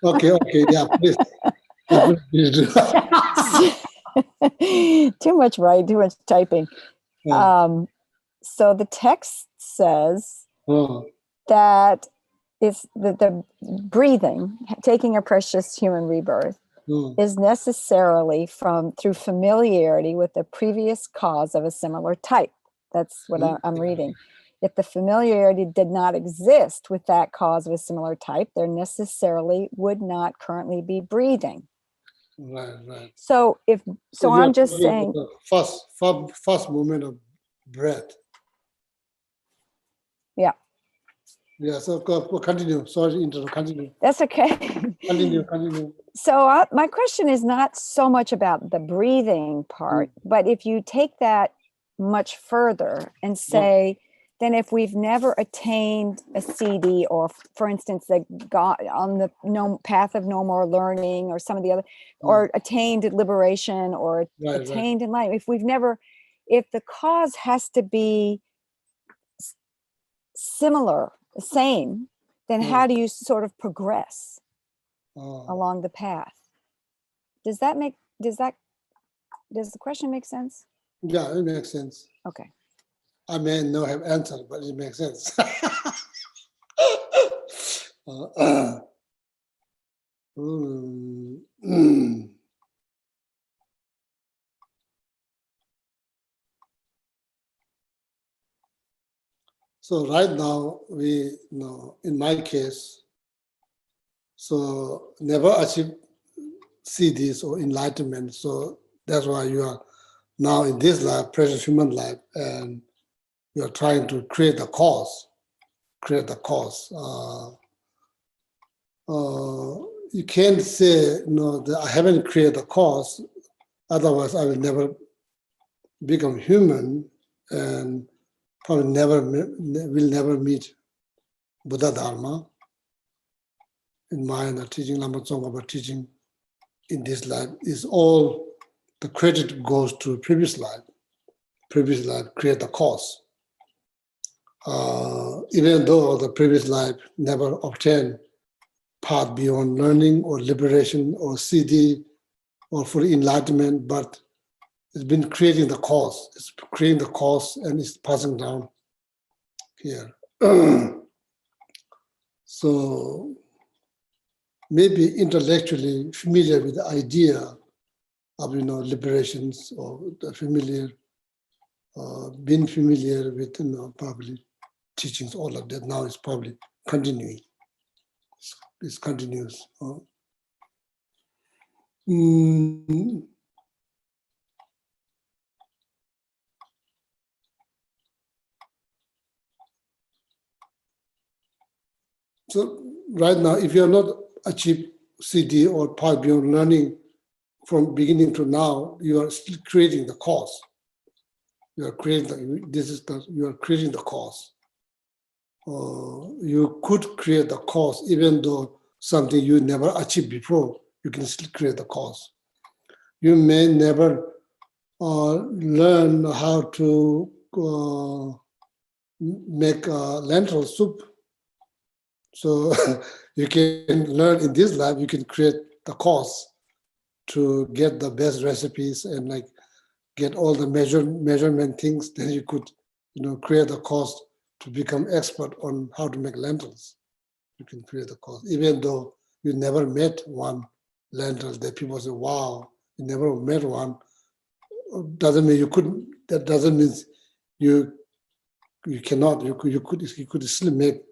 Okay, yeah, please. Too much typing. Yeah. So the text says Oh. that it's the breathing, taking a precious human rebirth, is necessarily through familiarity with the previous cause of a similar type. That's what I'm reading. If the familiarity did not exist with that cause of a similar type, there necessarily would not currently be breathing. Right. So I'm just saying, first moment of breath. Yeah. Yeah. So continue. Sorry, interrupt. Continue. That's okay. Continue. So my question is not so much about the breathing part, but if you take that much further and say, then if we've never attained a CD, or for instance, got on the path of no more learning, or some of the other, or attained liberation, or attained enlightenment, if the cause has to be similar, the same, then how do you sort of progress along the path? Does the question make sense? Yeah, it makes sense. Okay. I may not have answered, but it makes sense. So right now, in my case, so never achieve CDs or enlightenment. So that's why you are now in this life, precious human life, and you are trying to create the cause, create the cause. You can't say, that I haven't created the cause, otherwise I will never become human and probably will never meet Buddha Dharma. In my teaching, Lama Tsongkhapa teaching in this life is all the credit goes to previous life. Previous life create the cause. Even though the previous life never obtained path beyond learning or liberation or CD or for enlightenment, but it's been creating the cause. It's creating the cause and it's passing down here. So maybe intellectually familiar with the idea of liberations or familiar, being familiar with probably teachings, all of that. Now it's probably continuing. It's continuous. Mm. So right now, if you are not achieve CD or path beyond learning from beginning to now, you are still creating the cause. You are creating you are creating the cause. You could create the cause even though something you never achieved before. You can still create the cause. You may never learn how to make lentil soup. So you can learn in this life, you can create the cause to get the best recipes and get all the measurement things. Then you could create a cause to become expert on how to make lentils. You can create a cause, even though you never met one lentil that people say, wow, you never met one. Doesn't mean you couldn't. That doesn't mean you cannot. You could still make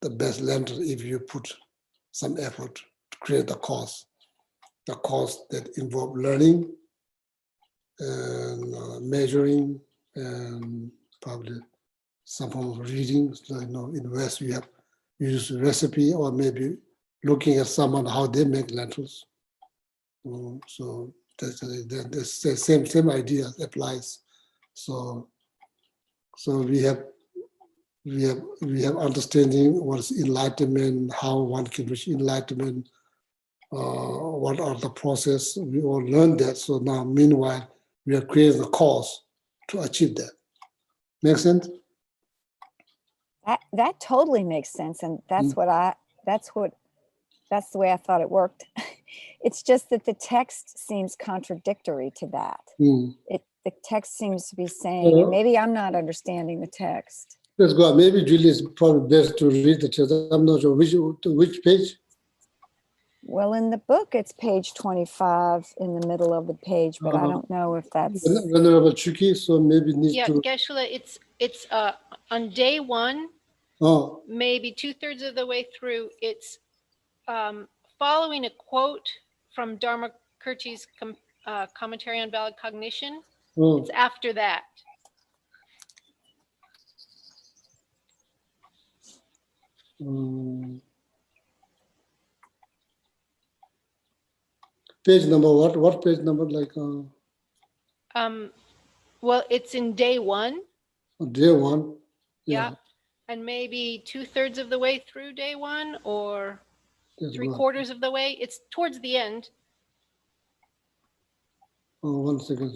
the best lentil if you put some effort to create the cause that involve learning and measuring and probably some form of reading. So, in West you have use recipe or maybe looking at someone how they make lentils. So that's the same idea applies. So we have understanding what is enlightenment, how one can reach enlightenment, what are the process. We all learn that. So now, meanwhile, we are creating a cause to achieve that. Make sense? That totally makes sense, and that's the way I thought it worked. It's just that the text seems contradictory to that. The text seems to be saying, and maybe I'm not understanding the text. Let's go. Maybe Julie is probably best to read the text. I'm not sure which page. Well, in the book, it's page 25 in the middle of the page, but I don't know if that's Venerable Chuki, so maybe need to. Geshe, it's on day one. Oh. Maybe 2/3 of the way through. It's following a quote from Dharma Kirti's commentary on valid cognition. Oh. It's after that. Page number what? What page number? Well, it's in day one. Day one. Yeah. And maybe 2/3 of the way through day one, or That's 3/4 of the way. It's towards the end. Oh, 1 second.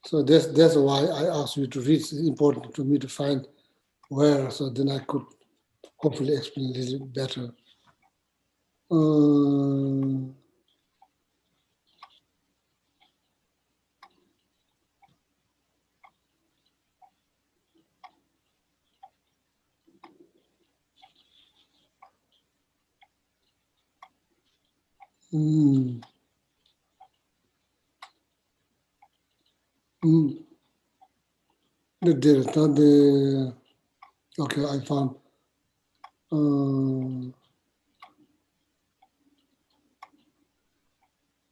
So that's why I asked you to read. It's important to me to find where, so then I could hopefully explain a little better. Okay, I found.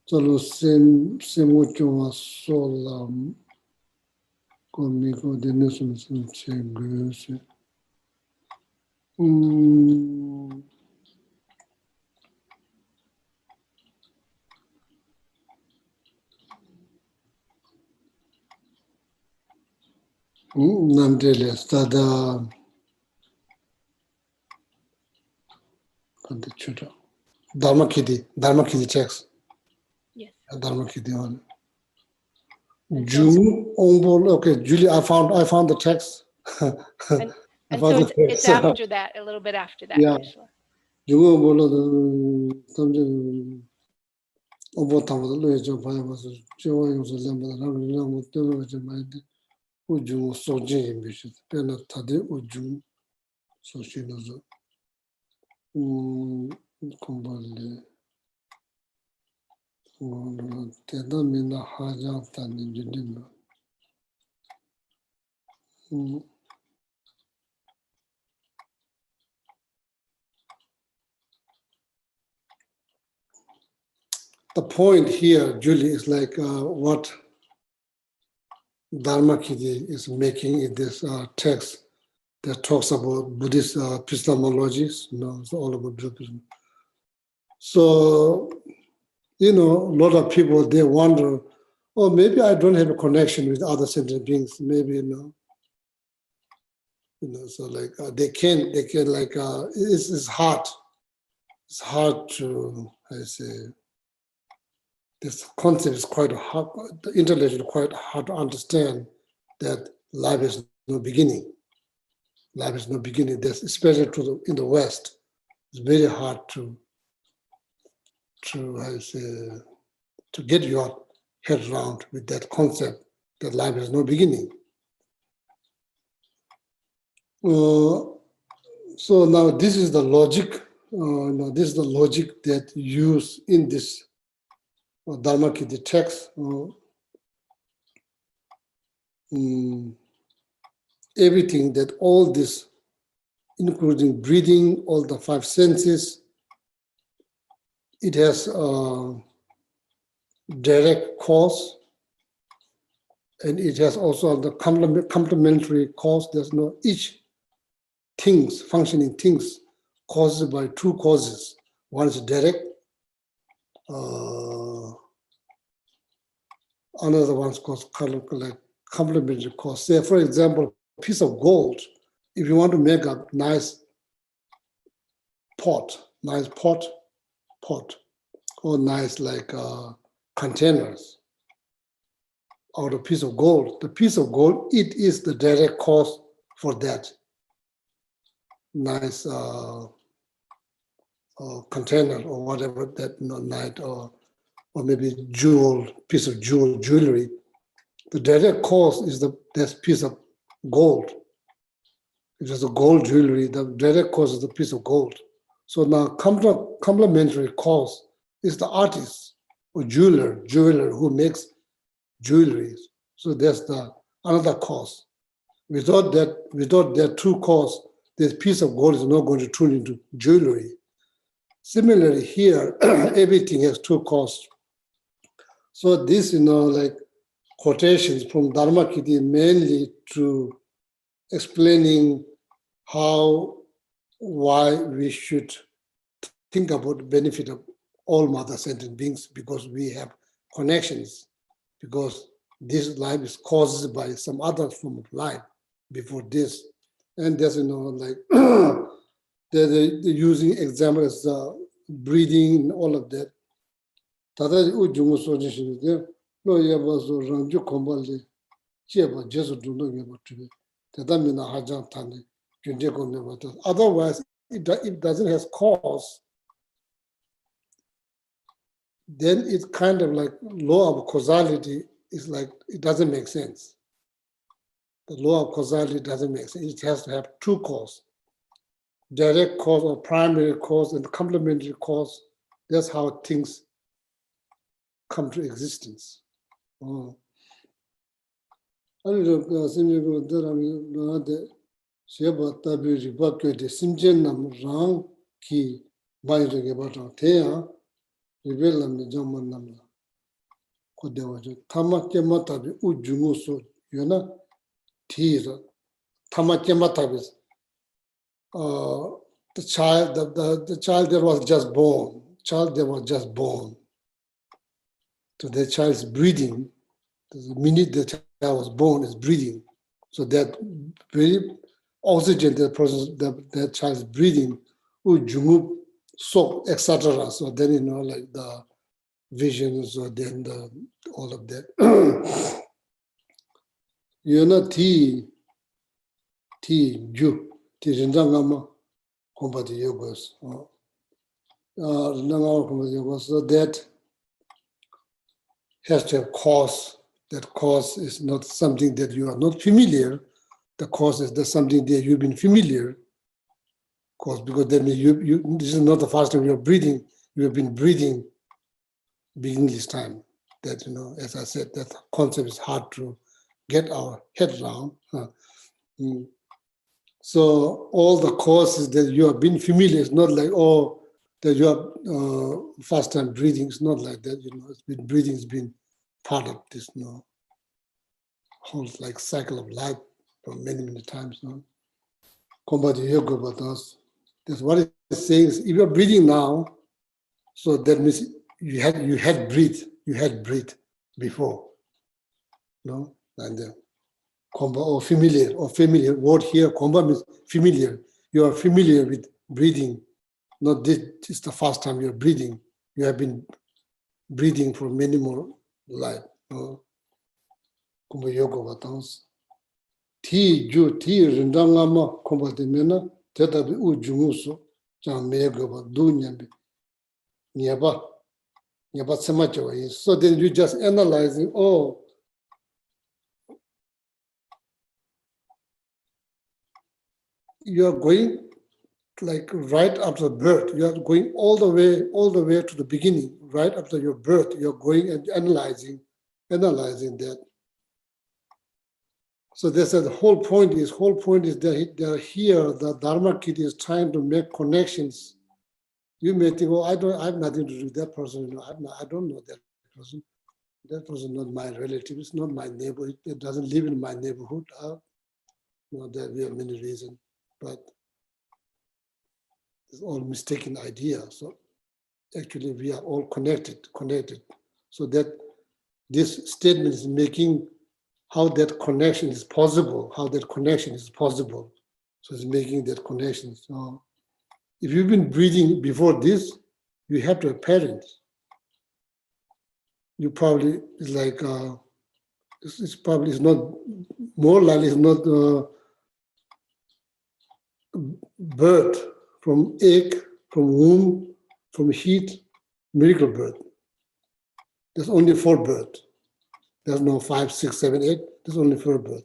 Solo sem mucho más sola conmigo de nosotros Geshe. Nandele stada Dharma Kiddy checks. Yes. Dharma Kiddy on. And so, Okay, Julie, I found the text. I and found so the it's text. after that, a little bit after that. Yeah. Geshe. Jungo bolo tamje obo tambo lo yejo baya baso jewa yoso lamba la mo tero je maide uju soje yimbishi pena tade uju soshino zo kombale teda mina haja tani jidima The point here, Julie, is like what Dharma Kiddy is making in this text that talks about Buddhist epistemologies. It's all about Buddhism. So, a lot of people, they wonder, oh, maybe I don't have a connection with other sentient beings. Maybe, so like they can like, it's hard. It's hard to, I say, this concept is quite hard, the intellect is quite hard to understand that life is no beginning. Life is no beginning. That's especially in the West. It's very hard to get your head around with that concept that life is no beginning. So now this is the logic. This is the logic that used in this Dharma Kiddy text. Everything that all this, including breathing, all the five senses, it has a direct cause, and it has also the complementary cause. There's no each functioning things caused by two causes. One is direct, another one's called like complementary cause. Say, for example, a piece of gold, if you want to make a nice pot, or nice like containers out of a piece of gold. The piece of gold, it is the direct cause for that nice container or whatever that night or maybe piece of jewelry. The direct cause is that piece of gold. It is a gold jewelry. The direct cause is the piece of gold. So now complementary cause is the artist or jeweler who makes jewelry. So that's the another cause. Without that two cause, this piece of gold is not going to turn into jewelry. Similarly here, everything has two causes. So this, like quotations from Dharma Kiddy mainly to explaining why we should think about the benefit of all mother sentient beings, because we have connections, because this life is caused by some other form of life before this. And there's, like they're using examples, breathing and all of that. Tata ujungu soji shiride, lo yaba so rangju kombali, chieba jesu dundo yaba tube. Tata mina hajan tani, junje kome bata. Otherwise, it doesn't have cause, then it's kind of like law of causality is like, it doesn't make sense. The law of causality doesn't make sense. It has to have two causes. Direct cause or primary cause and complementary cause. That's how things come to existence. 아니로 심지어 더라면 나한테 sheba tabi riba kyo de simjen nam rang ki bai rege bata teya ribe lam ne jamman nam la ko dewa jo tama kema tabi u jungu so yona tira tama kema tabi the child that was just born so the child's breathing the minute the child was born is breathing so that very oxygen that child is breathing, jungu soak, etc. So then like the visions or then all of that. Ju rindangama kumbati yogos. Rindangama kumbati yogos. So that has to have cause. That cause is not something that you are not familiar. The cause is that something that you've been familiar. Course, because then this is not the first time you're breathing. You have been breathing beginning this time. That as I said, that concept is hard to get our head around. So all the causes that you have been familiar, it's not like that you are first time breathing. It's not like that. It's been breathing has been part of this whole like cycle of life for many times. That's what it's saying. If you're breathing now, so that means you had breathed before, no? And komba or familiar word here. Komba means familiar. You are familiar with breathing. Not this is the first time you're breathing. You have been breathing for many more life. Komba yoga batans. Ti rindangama komba de mena tetabi u jumuso jang mega ba dunya nyaba semacho. So then you just analyzing, you are going like right after birth. You are going all the way to the beginning, right after your birth. You are going and analyzing that. So they said the whole point is that they are here. The Dharma kid is trying to make connections. You may think, I have nothing to do with that person. I don't know that person. That person is not my relative. It's not my neighbor. It doesn't live in my neighborhood. There we have many reasons, but it's all mistaken idea. So actually, we are all connected. So that this statement is making how that connection is possible. So it's making that connection. So if you've been breathing before this, you have to have parents. You probably it's like it's probably not more likely it's not birth from egg, from womb, from heat, miracle birth. There's only 4 birth. There's no 5, 6, 7, 8. There's only 4 birth.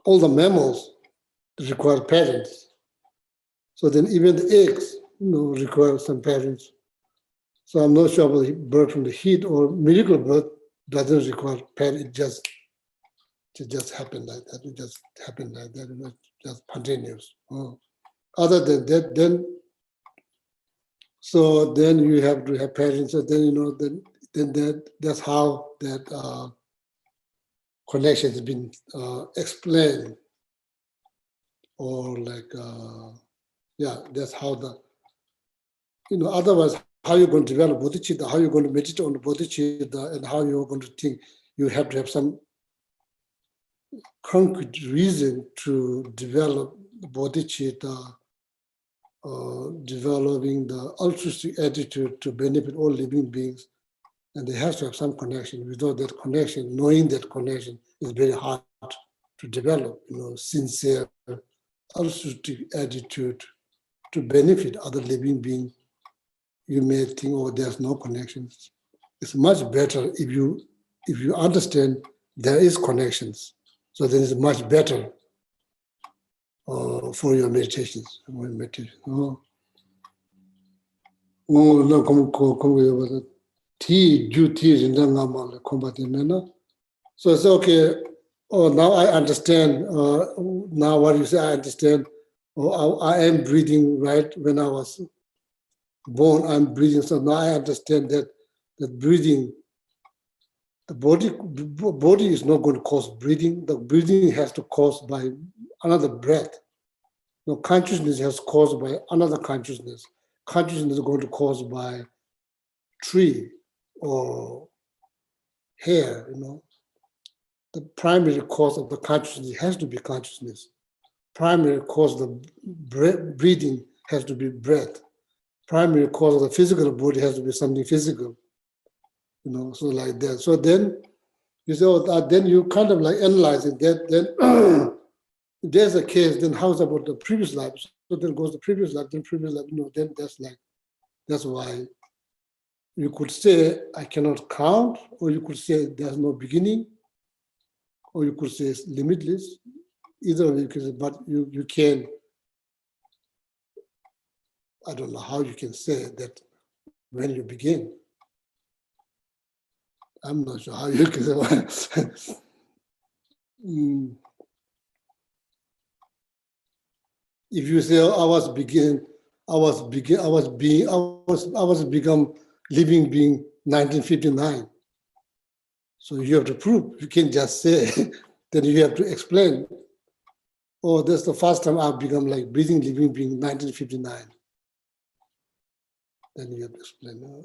All the mammals require parents. So then even the eggs require some parents. So I'm not sure about the birth from the heat or miracle birth doesn't require parents. It just happened like that. It just happened like that. It just continues. Other than that, then you have to have parents. So then that's how that connection has been explained, or like that's how the otherwise how you're going to develop bodhicitta, how you're going to meditate on the bodhicitta, and how you're going to think. You have to have some concrete reason to develop bodhicitta, developing the altruistic attitude to benefit all living beings, and there has to have some connection. Without that connection, knowing that connection is very hard to develop. Sincere altruistic attitude to benefit other living beings. You may think, there's no connections. It's much better if you understand there is connections. So then it's much better for your meditations. So it's okay. Oh, now I understand. Now what you say, I understand. Oh, I am breathing right when I was born. I'm breathing. So now I understand that breathing, the body is not going to cause breathing. The breathing has to cause by another breath. No, consciousness has caused by another consciousness. Consciousness is going to cause by tree or hair, The primary cause of the consciousness has to be consciousness. Primary cause of the breathing has to be breath. Primary cause of the physical body has to be something physical, so like that. So then you say, then you kind of like analyze it, that then if there's a case, then how's about the previous life? So then goes the previous life, then previous life, then that's why you could say, I cannot count, or you could say there's no beginning, or you could say it's limitless. Either of you can say, but you can, I don't know how you can say that when you begin. I'm not sure how you can say. If you say I was become living being 1959. So you have to prove. You can't just say. Then you have to explain. Oh, that's the first time I've become like breathing living being 1959. Then you have to explain.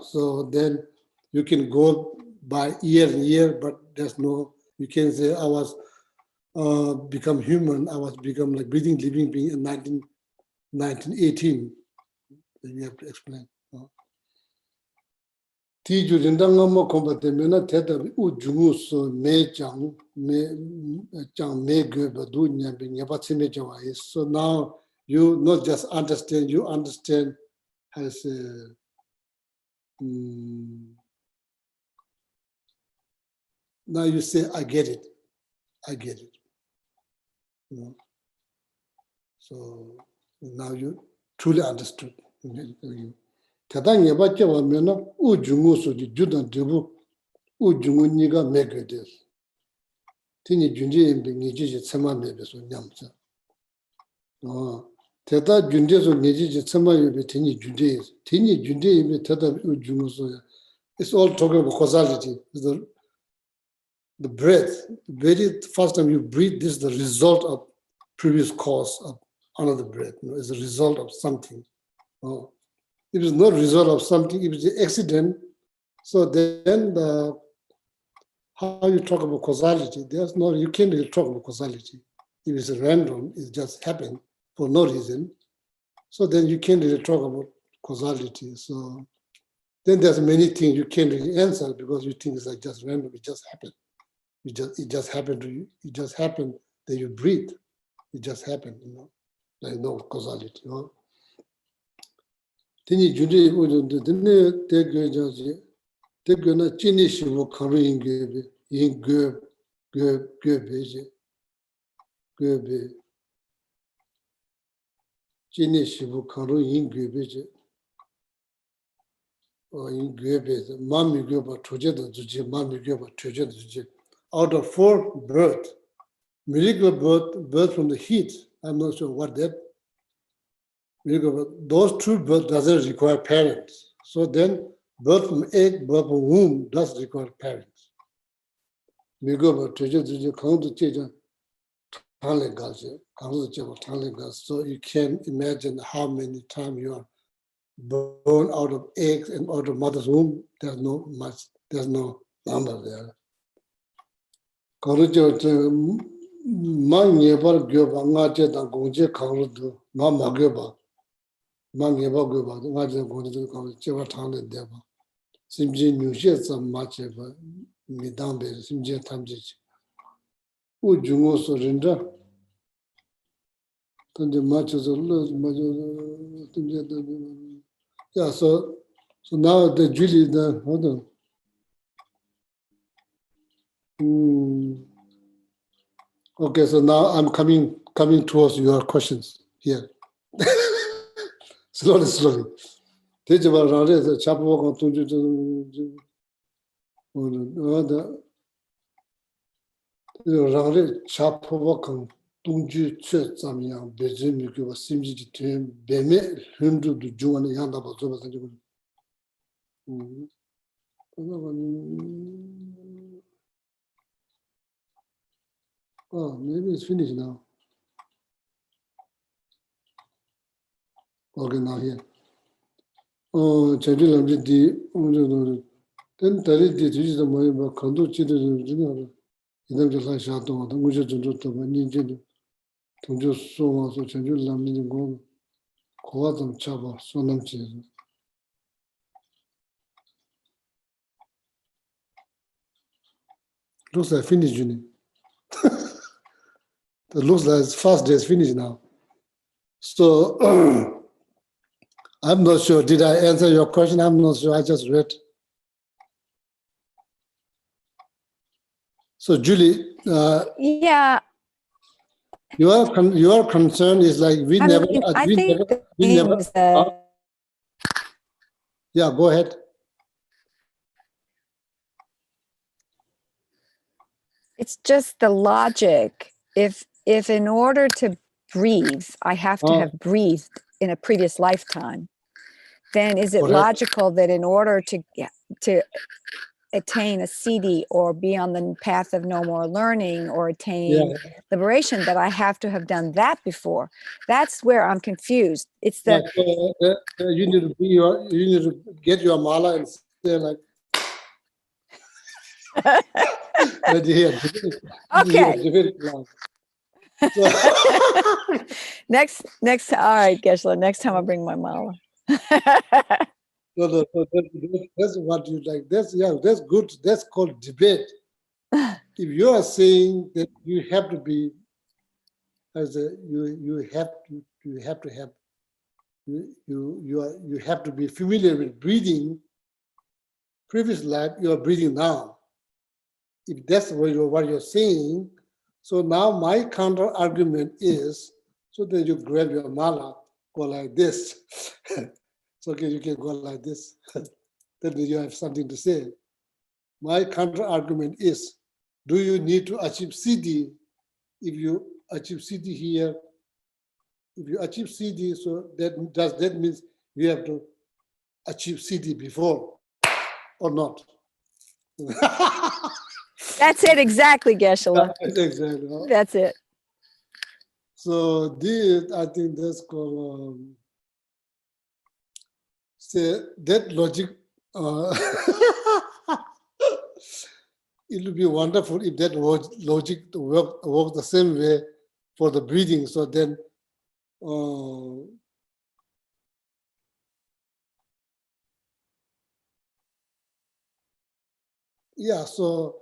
So then you can go by year and year, but there's no. You can say I was become human. I was become like breathing living being in 1918. Then you have to explain. Tiju rindangamo kompate mena teta u jungu so me chang me go badu nyambe nyapa tsime jawa is. So now you not just understand, you understand as now you say I get it. So now you truly understood. Teta nyapa jawa mena u jungu so di judan debu u jungu niga me go des. Tini junji imbe ngeji tsema mebe so nyamsa. Teta junji so ngeji tsema mebe tini junji is. Tini junji imbe teta ujungu so. It's all talking about causality. The breath. The very first time you breathe, this is the result of previous cause of another breath. It's a result of something. If it's not a result of something, if it's an accident, so then how you talk about causality, you can't really talk about causality. If it's random, it just happened for no reason. So then you can't really talk about causality. So then there's many things you can't really answer because you think it's like just random, it just happened. It just happened to you. It just happened that you breathe. It just happened, like no causality. Tini junji ujunde dine tegyo jaji tegyo na chini shivu karu ingebe gebe chini shivu karu ingebe ingebe mami geba toje da zuji mami geba toje da zuji. Out of 4 birth, miracle birth from the heat. I'm not sure what that. Those 2 births doesn't require parents. So then birth from egg, birth from womb does require parents. So you can imagine how many times you are born out of eggs and out of mother's womb. There's no number there. Simji nyushe tsam mache ba midambe simji tamji u jungo so rinda tande mache so lo yeah, so now the Julie the hold on. Okay, so now I'm coming towards your questions here. Slowly. Tejaba rare the chapo kon tunju rangre chapo kang tungju che zamyang beje mi ko simji ji tem beme hundu du juan yang da ba zo ba sa ji. Oh, maybe it's finished now. Okay, now here. Oh, Chinese language di, then tell it the disease of my condo children, you know, like shadow, the which is to my ninja, to just so Chinese language go, Koatam Chaba, Sonam Children. Looks like finished, Juni. It looks like first day is finished now. So, I'm not sure. Did I answer your question? I'm not sure. I just read. So, Julie, Yeah, your concern is like we I never, mean, I we think never, the we never. things that Yeah, go ahead. it's just the logic. If in order to breathe, I have to have breathed in a previous lifetime, then is it Go ahead. logical that in order to attain a CD or be on the path of no more learning or attain Yeah. liberation that I have to have done that before? That's where I'm confused. It's Yeah, the so, you need to you need to get your mala and say like, here, okay. So, next, all right, Geshe, next time I'll bring my mala. no, that's what you like. That's that's good. That's called debate. If you are saying that you have to be as a you have to have you have to be familiar with breathing. Previous life, you are breathing now. If that's what you're saying, so now my counter argument is, so then you grab your mala, go like this. So okay, you can go like this. Then you have something to say. My counter argument is, do you need to achieve CD? If you achieve CD here, if you achieve CD, so that means you have to achieve CD before or not? That's it exactly, Geshe. Exactly. That's it. So this, I think that's called, say that logic, it would be wonderful if that logic work the same way for the breathing. So then, yeah, so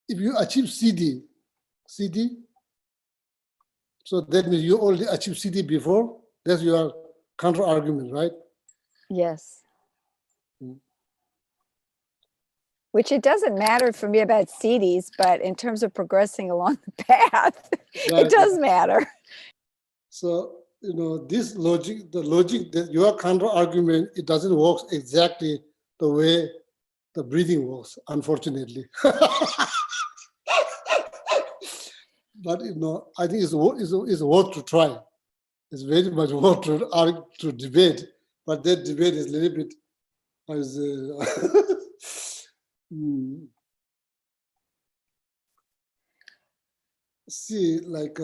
if you achieve CD, so that means you already achieved CD before. That's your counter argument, right? Yes. Which it doesn't matter for me about CDs, but in terms of progressing along the path, Right. it does matter. So, you know, this logic, the logic that your counter argument, it doesn't work exactly the way the breathing works, unfortunately. But, you know, I think it's worth to try. It's very much worth to debate, but that debate is a little bit as see, like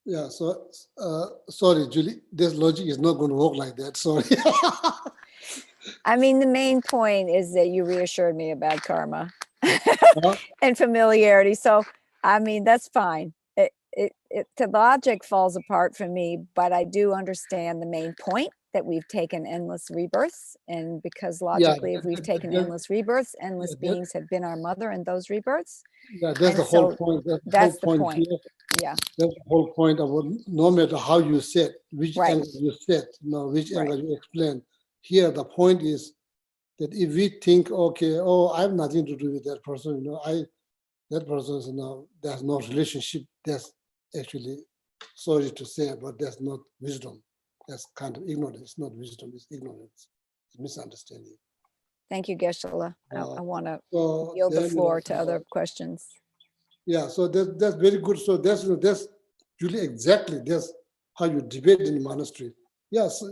yeah, so sorry, Julie, this logic is not going to work like that. Sorry. I mean, the main point is that you reassured me about karma and familiarity. So, I mean, that's fine. The logic falls apart for me, but I do understand the main point that we've taken endless rebirths. And because logically, if we've taken endless rebirths, endless beings have been our mother in those rebirths. Yeah, that's the whole point. That's the point. Here. Yeah. That's the whole point of what, no matter how you set, which Right. angle you set, which Right. angle you explain. Here, the point is that if we think, okay, oh, I have nothing to do with that person, that person is now, there's no relationship. That's actually, sorry to say, but that's not wisdom. That's kind of ignorance. It's not wisdom, it's ignorance. It's misunderstanding. Thank you, Geshe. I Uh, want to So yield the then, floor to other questions. yeah, so that's very good. So that's really exactly that's how you debate in the monastery. Yes,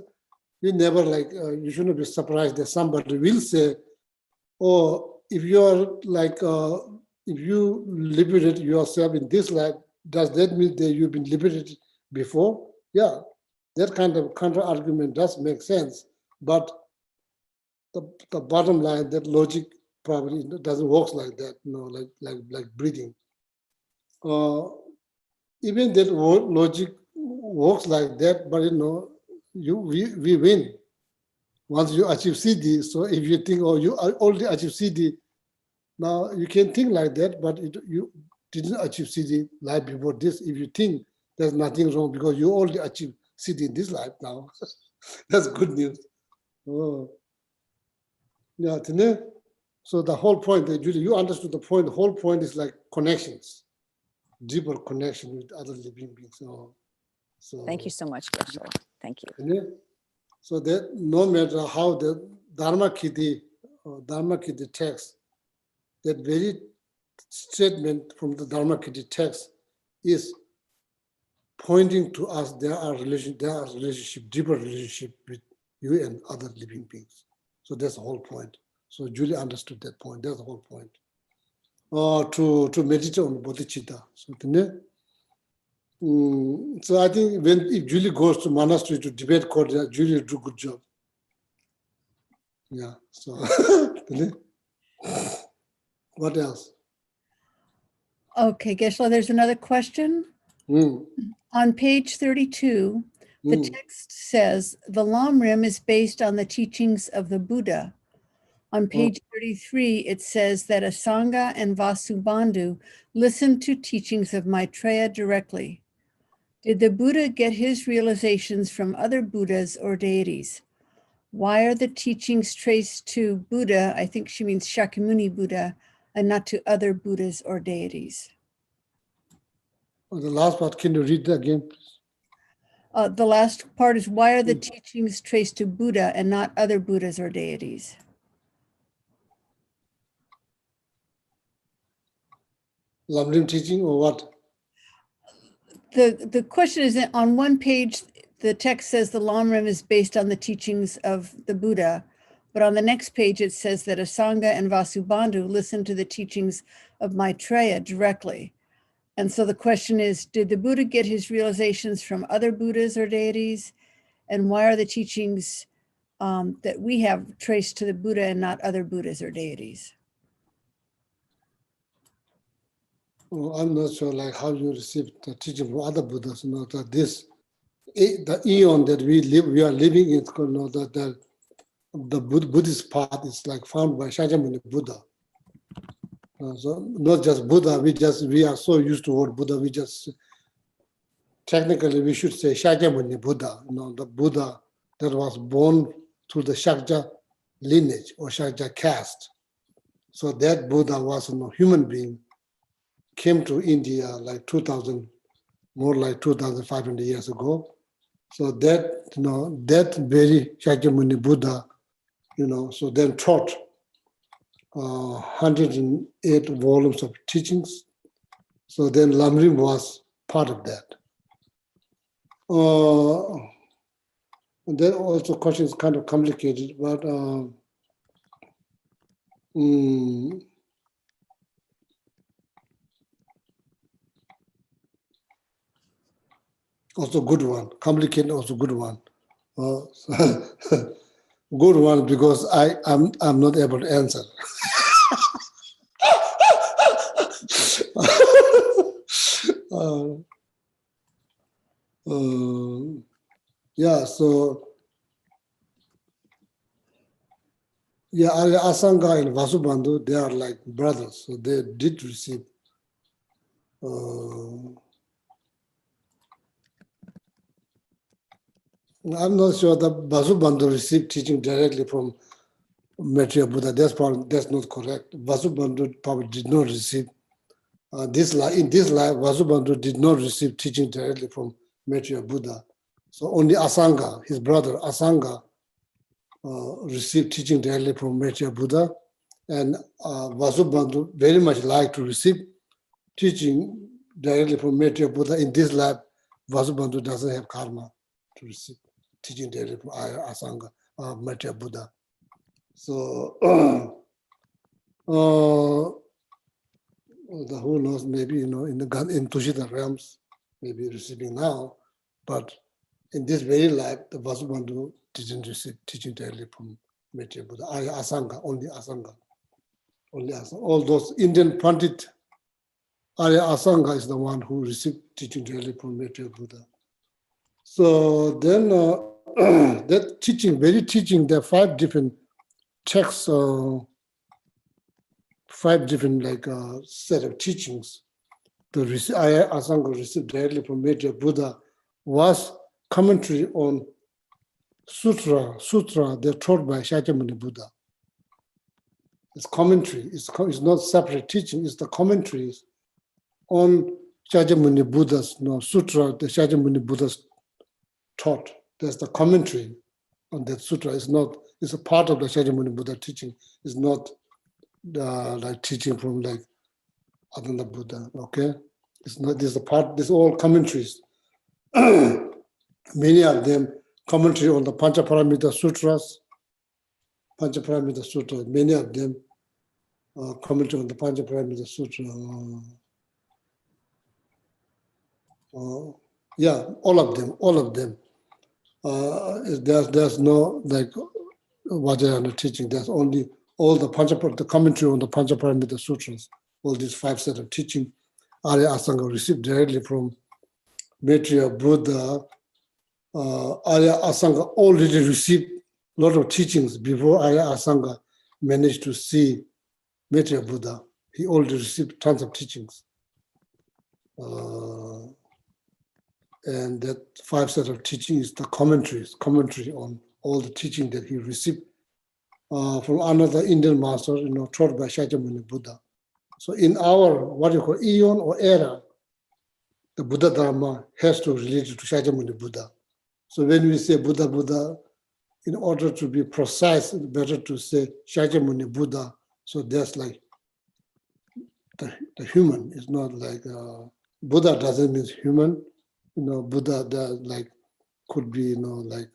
we never like you shouldn't be surprised that somebody will say, "Oh, if you are like if you liberate yourself in this life, does that mean that you've been liberated before?" Yeah, that kind of counter argument does make sense, but the bottom line, that logic probably doesn't work like that. You know, like breathing. Even that logic works like that, but you know, we win once you achieve CD. So if you think, oh, you already achieved CD, now you can think like that, but you didn't achieve CD life before this. If you think there's nothing wrong because you already achieved CD in this life now, that's good news. Oh, yeah. So the whole point, Julie, you understood the point. The whole point is like connections, deeper connection with other living beings. So Thank you so much, Geshe. Thank you. so that no matter how the Dharma Kiti text, that very statement from the Dharma Kiti text is pointing to us there are relationship, deeper relationship with you and other living beings. So that's the whole point. So Julie understood that point. That's the whole point. To meditate on bodhicitta. So I think if Julie goes to monastery to debate court, Julie will do a good job. Yeah. So what else? Okay, Geshe, there's another question. Mm, On page 32, the mm. text says the Lamrim is based on the teachings of the Buddha. On page 33, it says that Asanga and Vasubandhu listened to teachings of Maitreya directly. Did the Buddha get his realizations from other Buddhas or deities? Why are the teachings traced to Buddha? I think she means Shakyamuni Buddha, and not to other Buddhas or deities. The last part, can you read that again? The last part is, why are the teachings traced to Buddha and not other Buddhas or deities? Lamrim teaching or what? The question is that on one page, the text says the Lamrim is based on the teachings of the Buddha, but on the next page, it says that Asanga and Vasubandhu listened to the teachings of Maitreya directly. And so the question is, did the Buddha get his realizations from other Buddhas or deities? And why are the teachings that we have traced to the Buddha and not other Buddhas or deities? I'm not sure like how you receive the teaching from other Buddhas. You know, that the eon that we are living in, you know, that the Buddhist path is like found by Shakyamuni Buddha. So not just Buddha, we are so used to word Buddha, we just technically we should say Shakyamuni Buddha, you know, the Buddha that was born through the Shakya lineage or Shakya caste. So that Buddha was a human being, came to India like 2,500 years ago. So that, you know, that very Shakyamuni Buddha, you know, so then taught 108 volumes of teachings. So then Lamrim was part of that. And then also question is kind of complicated, but also good one, complicated, also good one. Good one because I'm not able to answer. Yeah, so yeah, Asanga and Vasubandhu, they are like brothers, so they did receive. I'm not sure that Vasubandhu received teaching directly from Maitreya Buddha. That's not correct. Vasubandhu probably did not receive in this life, Vasubandhu did not receive teaching directly from Maitreya Buddha. So only Asanga, his brother Asanga, received teaching directly from Maitreya Buddha. And Vasubandhu very much liked to receive teaching directly from Maitreya Buddha. In this life, Vasubandhu doesn't have karma to receive teaching directly from Asanga, Maitreya Buddha. So, who knows, maybe, in Tushita realms, maybe receiving now, but in this very life, the Vasubandhu didn't receive teaching directly from Maitreya Buddha. Asanga, only Asanga. Only Asanga. All those Indian Pandit, Arya Asanga is the one who received teaching directly from Maitreya Buddha. So then that teaching, there are 5 different texts, 5 different set of teachings. The Arya Asanga received directly from Maitreya Buddha was commentary on sutra they're taught by Shakyamuni Buddha. It's commentary. It's not separate teaching. It's the commentaries on Shakyamuni Buddha's sutra. The Shakyamuni Buddha's taught. There's the commentary on that sutra. It's a part of the Shakyamuni Buddha teaching. It's not like teaching from like Advaita Buddha. Okay, it's not. This is a part. This all commentaries. Many of them commentary on the Panchaparamita Sutras. Many of them commentary on the Panchaparamita Sutra. Yeah, all of them. There's no like Vajrayana teaching. There's only all the commentary on the Panchaparamita Sutras. All these 5 sets of teaching, Arya Asanga received directly from Maitreya Buddha. Arya Asanga already received a lot of teachings before Arya Asanga managed to see Maitreya Buddha. He already received tons of teachings. And that 5 sets of teaching is the commentary on all the teaching that he received from another Indian master, taught by Shakyamuni Buddha. So in our, what you call eon or era, the Buddha Dharma has to relate to Shakyamuni Buddha. So when we say Buddha, in order to be precise, it's better to say Shakyamuni Buddha. So that's like the human. It's not like Buddha doesn't mean human. Buddha could be like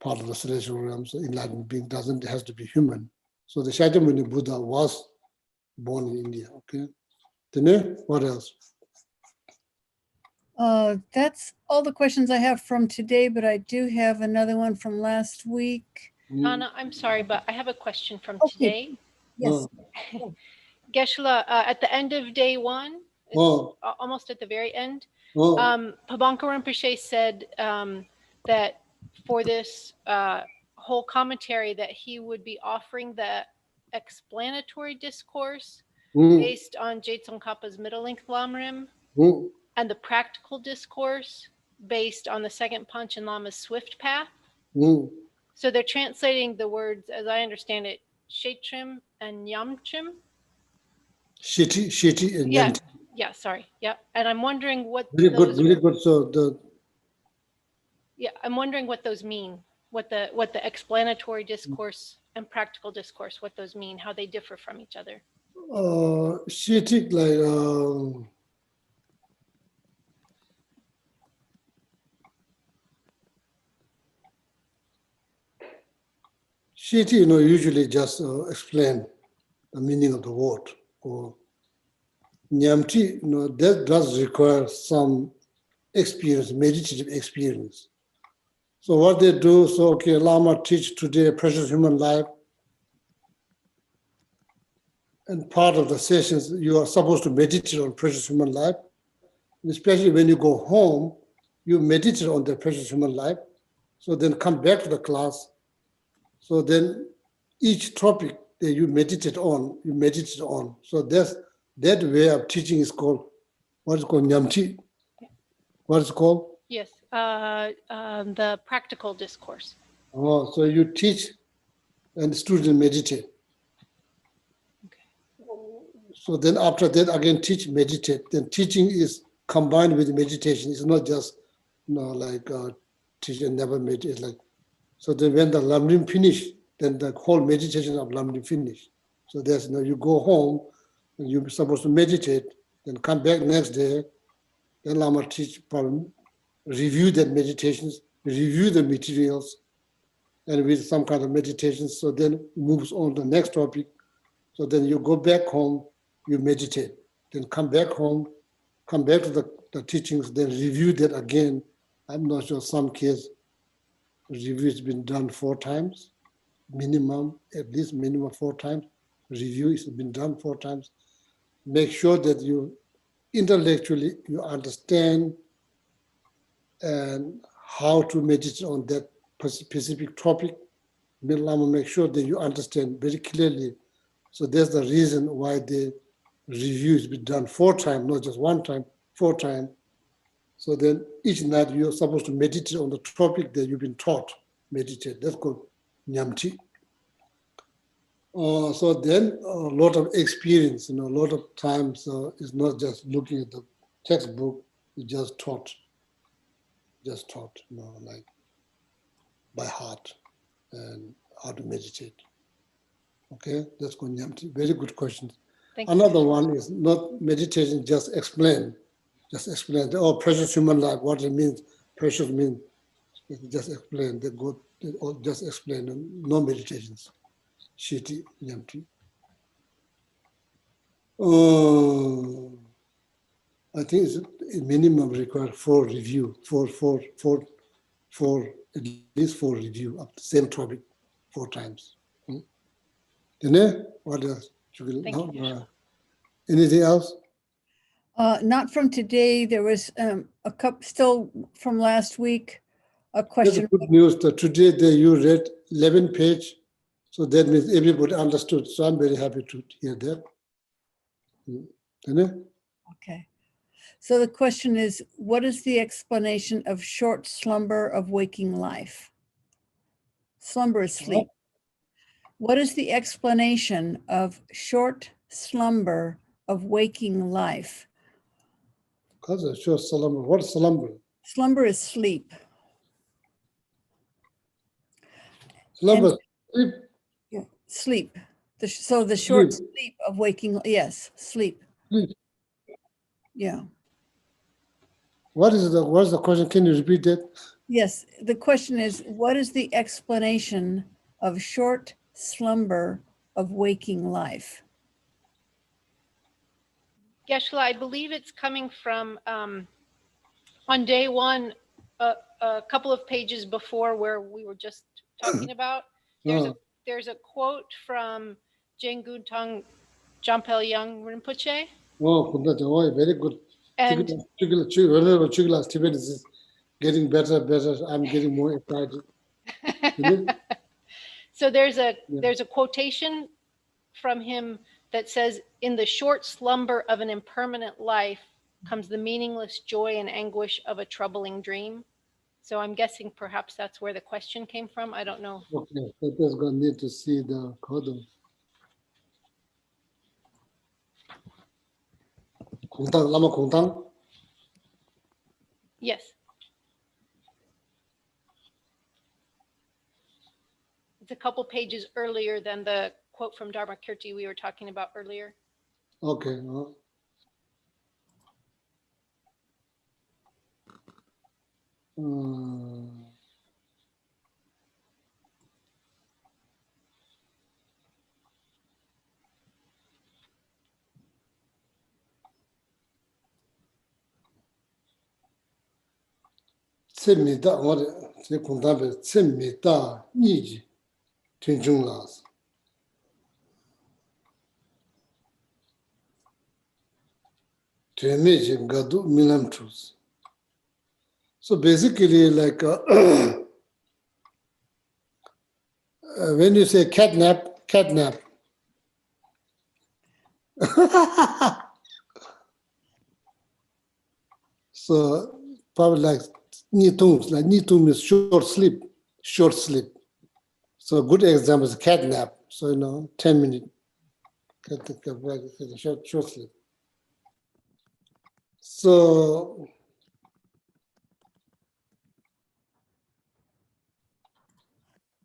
part of the celestial realm. So enlightened being has to be human. So the Shakyamuni Buddha was born in India. Okay. Then what else? That's all the questions I have from today, but I do have another one from last week. Anna, I'm sorry, but I have a question from Okay. today. Yes. Geshe, at the end of day 1, it's almost at the very end, Pabanka Rinpoche said that for this whole commentary that he would be offering the explanatory discourse based on Jetson Kappa's middle length Lamrim and the practical discourse based on the second Panchen Lama's swift path. So they're translating the words, as I understand it, Shetrim and Yamtrim. Shiti and Yeah, Yanti. yeah, sorry. Yeah. And I'm wondering what Very good. So I'm wondering what those mean, what the explanatory discourse and practical discourse, what those mean, how they differ from each other. Shiti, Shiti, usually just explain the meaning of the word. Or Nyamti, that does require some experience, meditative experience. So what they do, Lama teach today precious human life. And part of the sessions, you are supposed to meditate on precious human life. And especially when you go home, you meditate on the precious human life. So then come back to the class. So then each topic that you meditate on. So that way of teaching is called, what is called Nyamti. What is it called? Yes, the practical discourse. Oh, so you teach and the student meditate. Okay. So then after that, again, teach, meditate. Then teaching is combined with meditation. It's not just, like teach and never meditate. It's like, so then when the Lamrim finish, then the whole meditation of Lamrim finish. So there's, you go home, and you're supposed to meditate, then come back next day, then Lama teach, probably review that meditations, review the materials, and with some kind of meditation, so then moves on to the next topic. So then you go back home, you meditate, then come back home, come back to the teachings, then review that again. I'm not sure, some case review has been done 4 times, minimum, at least minimum 4 times. Review has been done 4 times. Make sure that you intellectually, you understand and how to meditate on that specific topic. Make sure that you understand very clearly. So that's the reason why the review has been done 4 times, not just 1 time, 4 times. So then each night you're supposed to meditate on the topic that you've been taught. Meditate. That's called nyamti. So then a lot of experience, a lot of times it's not just looking at the textbook, it's just taught, like by heart and how to meditate. Okay, that's called nyamti. Very good question. Thank you. Another one is not meditation, just explain. Just explain, precious human life, what it means. Precious means, just explain, just explain, no meditations. Shiti, nyamti. I think it's a minimum required 4 review, at least 4 review of the same topic 4 times. What else? Thank you. Anything else? Not from today. There was a couple still from last week. A That's question. good news that today you read 11 page, so that means everybody understood. So I'm very happy to hear that. Okay. So the question is, what is the explanation of short slumber of waking life? Slumber is sleep. What is the explanation of short slumber of waking life? Because it's short slumber. What is slumber? Slumber is sleep. Slumber, sleep. Yeah, sleep. So the short sleep of waking, yes, sleep. Sleep. Yeah. What is the question? Can you repeat that? Yes, the question is, what is the explanation of short slumber of waking life? Geshe, I believe it's coming from on day 1, a couple of pages before where we were just talking about. There's a quote from Jengun Jampel Young Rinpoche. Oh, very good. And Tibet is getting better. I'm getting more excited. so there's a quotation from him that says, "In the short slumber of an impermanent life comes the meaningless joy and anguish of a troubling dream." So I'm guessing perhaps that's where the question came from. I don't know. Okay, so that's going to need to see the code. Lama Kongtang. Yes. It's a couple pages earlier than the quote from Dharma Kirti we were talking about earlier. Okay. Tsimita, what the Kongtang, Tsimita, Niji, Tinjung Las. Tremation Gadu Milam Truth. So basically, like when you say catnap. So probably like Nitung is short sleep. So a good example is catnap. So 10 minutes short sleep. So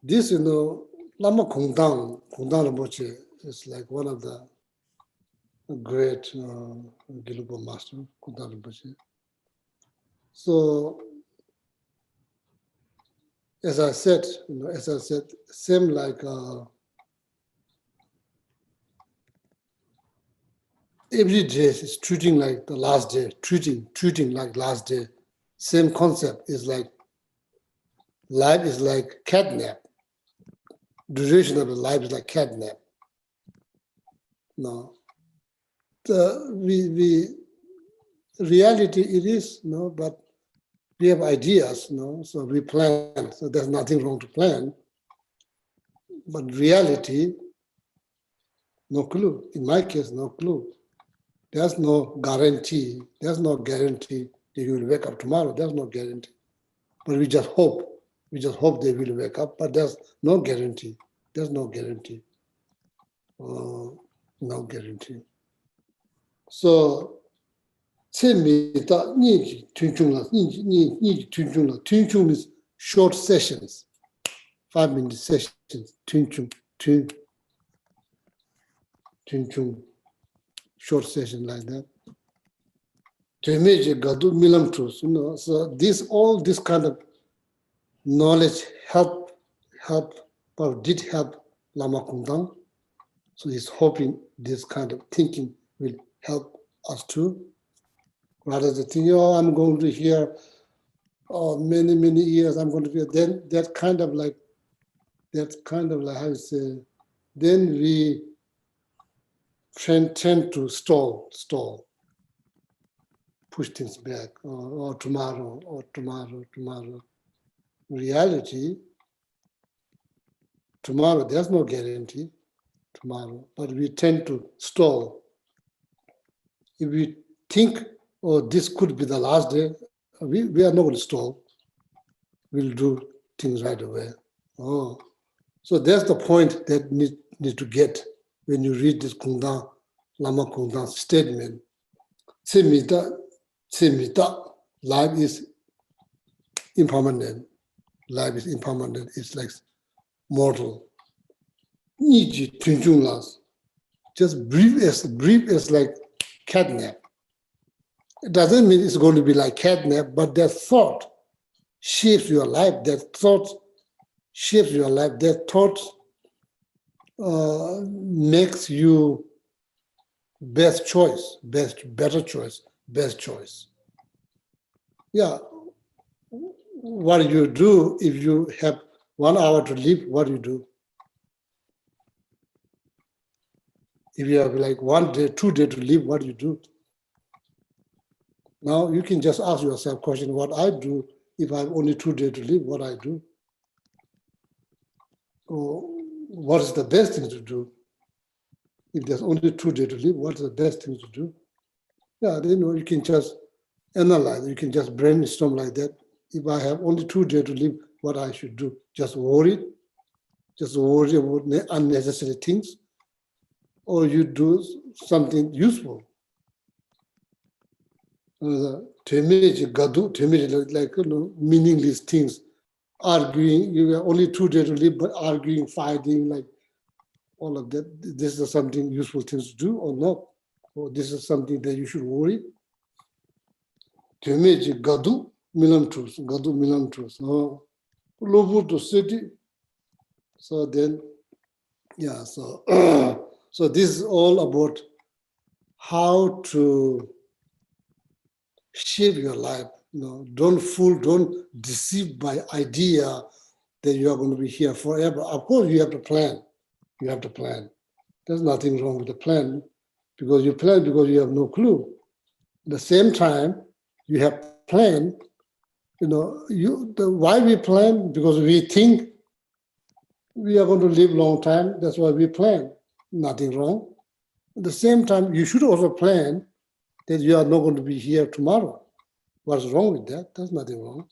this, Lama Kongdang Rinpoche is like one of the great Gelugpa master, Kongdang Rinpoche. So as I said, same like every day is treating like the last day, treating like last day. Same concept is like life is like catnap. Duration of the life is like catnap. No, we reality it is, but we have ideas, so we plan. So there's nothing wrong to plan. But reality, no clue. In my case, no clue. There's no guarantee. There's no guarantee that you will wake up tomorrow. There's no guarantee. But we just hope. We just hope they will wake up. But there's no guarantee. There's no guarantee. No guarantee. So, tunchung is short sessions, 5-minute sessions, tunchung, short session like that. To image gadu milam truth, so all this kind of knowledge did help Lama Kundang. So he's hoping this kind of thinking will help us too. Rather than think, I'm going to hear many years, I'm going to hear, then that kind of like how you say, then we tend to stall, push things back, or tomorrow. Reality, tomorrow, there's no guarantee tomorrow, but we tend to stall. If we think, this could be the last day, we are not going to stall. We'll do things right away. So that's the point that need to get when you read this Lama Kundang statement. Life is impermanent. Life is impermanent. It's like mortal. Just brief as like catnap. It doesn't mean it's going to be like catnap, but that thought shapes your life. That thought shapes your life. That thought makes you better choice. Yeah. What do you do if you have 1 hour to live? What do you do? If you have like 1 day, 2 days to live, what do you do? Now you can just ask yourself question, what I do if I have only 2 days to live, what I do? Or what is the best thing to do? If there's only 2 days to live, what's the best thing to do? Yeah, you can just analyze, you can just brainstorm like that. If I have only 2 days to live, what I should do? Just worry about unnecessary things, or you do something useful. To image like meaningless things, arguing. You have only 2 days to live, but arguing, fighting, like all of that. This is something useful things to do or not? Or this is something that you should worry. To image gadu milam truth. Lobu to city. So then, yeah. So so this is all about how to shape your life. Don't deceive by idea that you are going to be here forever. Of course, you have to plan. There's nothing wrong with the plan, because you plan because you have no clue. At the same time, you have plan. Why we plan? Because we think we are going to live long time. That's why we plan. Nothing wrong. At the same time, you should also plan that you are not going to be here tomorrow. What's wrong with that? There's nothing wrong.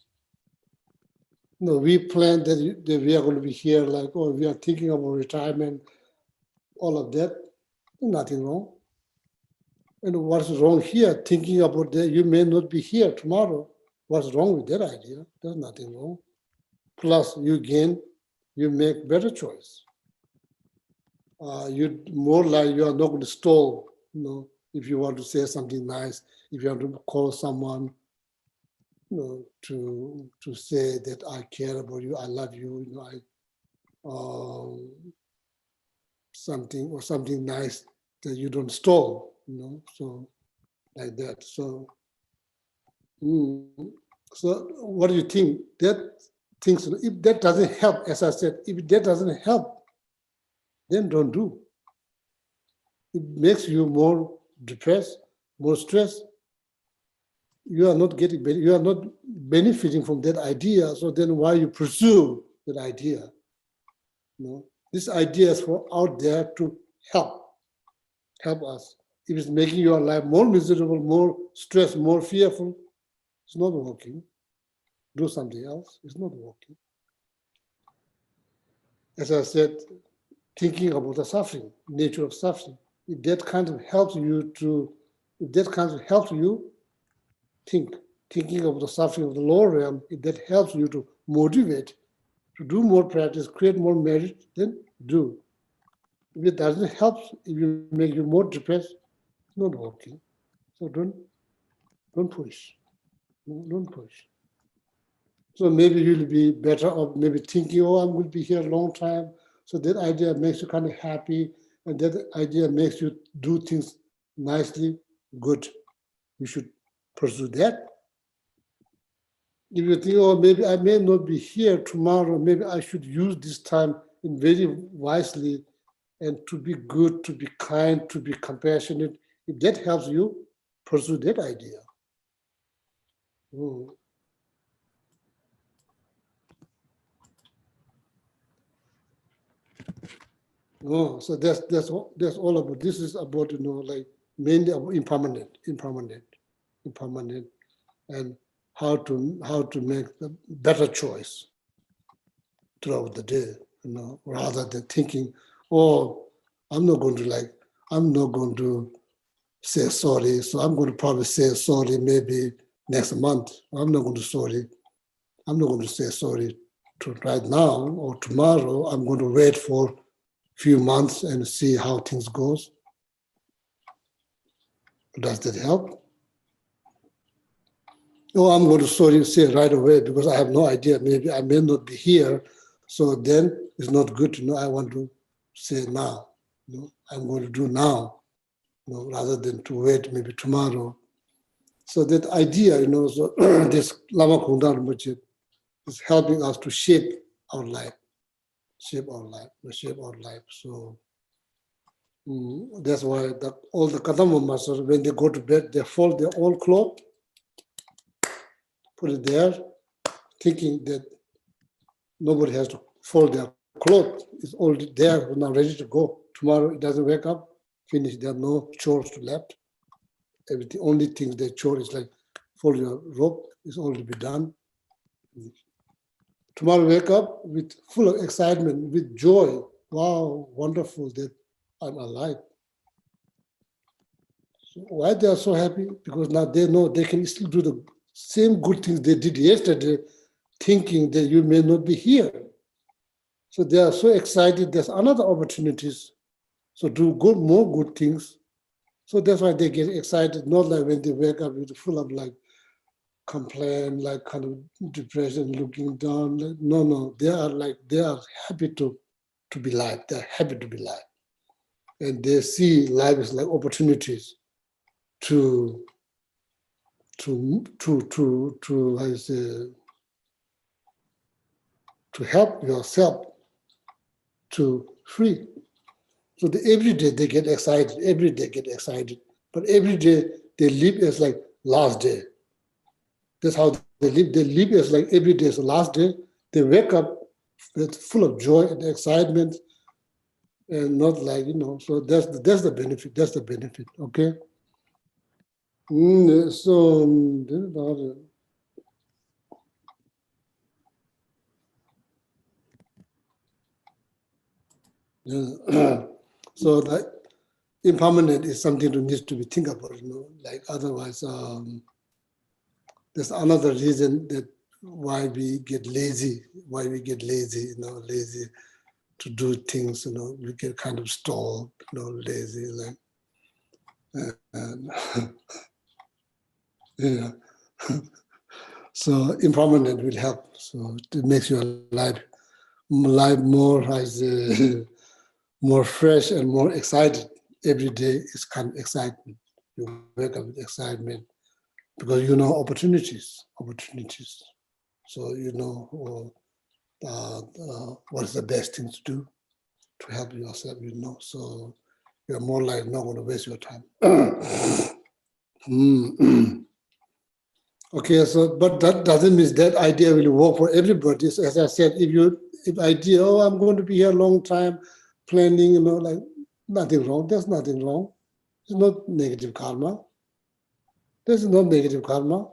We plan that we are going to be here, we are thinking about retirement, all of that. There's nothing wrong. And what's wrong here? Thinking about that, you may not be here tomorrow. What's wrong with that idea? There's nothing wrong. Plus, you gain, you make better choice. You more like you are not going to stall. You know, if you want to say something nice, if you want to call someone, you know, to say that I care about you, I love you, you know, something nice that you don't stall, you know, so like that. So, so what do you think? That things, if that doesn't help, as I said, if that doesn't help, then don't do. It makes you more depressed, more stressed. You are not getting, you are not benefiting from that idea. So then why you pursue that idea? You know, this idea is for out there to help us. If it's making your life more miserable, more stressed, more fearful, it's not working. Do something else. It's not working. As I said, thinking about the suffering, nature of suffering. If that kind of helps you thinking of the suffering of the lower realm, if that helps you to motivate, to do more practice, create more merit, then do. If it doesn't help, if you make you more depressed, it's not working. So don't push. Don't push. So maybe you'll be better off maybe thinking, oh, I'm going to be here a long time. So that idea makes you kind of happy, and that idea makes you do things nicely, good. You should pursue that. If you think, oh, maybe I may not be here tomorrow, maybe I should use this time in very wisely and to be good, to be kind, to be compassionate. If that helps you, pursue that idea. Oh, so that's all about. This is about, you know, like mainly about impermanent, and how to make the better choice throughout the day, you know, rather than thinking, oh, I'm not going to say sorry, so I'm going to probably say sorry maybe next month. I'm not going to say sorry to right now or tomorrow. I'm going to wait for few months and see how things goes. Does that help? Oh, I'm going to say right away because I have no idea. Maybe I may not be here. So then it's not good to know. I want to say now. You know, I'm going to do now, you know, rather than to wait maybe tomorrow. So that idea, you know, so this Lama Kundar Mujib is helping us to shape our life. So that's why all the Kadamba masters, when they go to bed, they fold their old cloth, put it there, thinking that nobody has to fold their cloth. It's already there, now ready to go. Tomorrow it doesn't wake up, finish. There are no chores left. Everything, only thing they chore is like fold your rope, is already be done. Tomorrow wake up with full of excitement, with joy. Wow, wonderful that I'm alive. So why they are so happy? Because now they know they can still do the same good things they did yesterday, thinking that you may not be here. So they are so excited. There's another opportunities. So do more good things. So that's why they get excited. Not like when they wake up with full of like complaint, like kind of depression, looking down. Like, no, they are happy to be alive. They're happy to be alive, and they see life as like opportunities to I say, to help yourself to free. So every day they get excited, but every day they live as like last day. That's how they live. They live as like every day is the last day. They wake up with full of joy and excitement, and not like, you know. So that's the benefit. That's the benefit. Okay. So that impermanent is something that needs to be think about, like otherwise, there's another reason that why we get lazy, lazy to do things, we get kind of stalled, lazy, like, and yeah. So impermanent will help. So it makes your life more as more fresh and more excited. Every day is kind of excitement. You wake up with excitement because you know opportunities. So you know what is the best thing to do to help yourself. So you're more like not going to waste your time. Okay, so but that doesn't mean that idea will work for everybody. So as I said, if idea, oh, I'm going to be here a long time, planning, like nothing wrong. There's nothing wrong. It's not negative karma. There's no negative karma.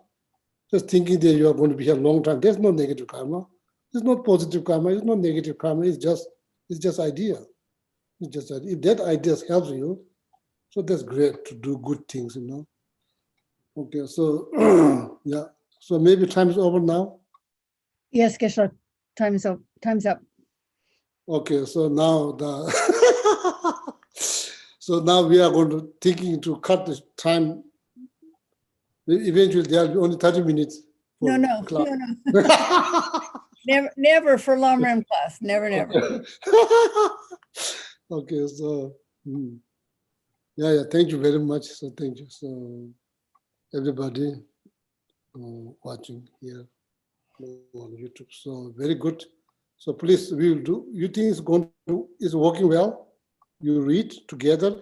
Just thinking that you are going to be here a long time. There's no negative karma. It's not positive karma. It's not negative karma. It's just idea. It's just idea. If that idea helps you, so that's great to do good things. Okay, so yeah. So maybe time is over now. Yes, Geshe, time's up. Time's up. Okay, so now so now we are going to thinking to cut the time. Eventually, there will be only 30 minutes. For No. class. Never for Lamrim class. Never. Okay, so yeah. Thank you very much. So thank you. So everybody watching here on YouTube. So very good. So please, we will do. You think is working well? You read together.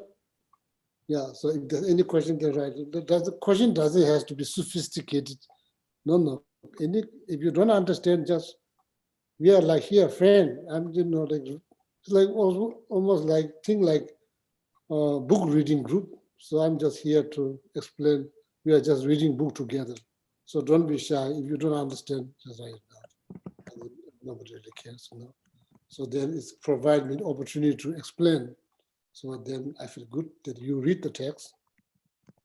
Yeah. So if there's any question, then write. The question doesn't have to be sophisticated. No. If you don't understand, just we are like here, friend. I'm like it's like almost like thing like book reading group. So I'm just here to explain. We are just reading book together. So don't be shy. If you don't understand, just write it down. Nobody really cares, So then it's provide me an opportunity to explain. So then I feel good that you read the text.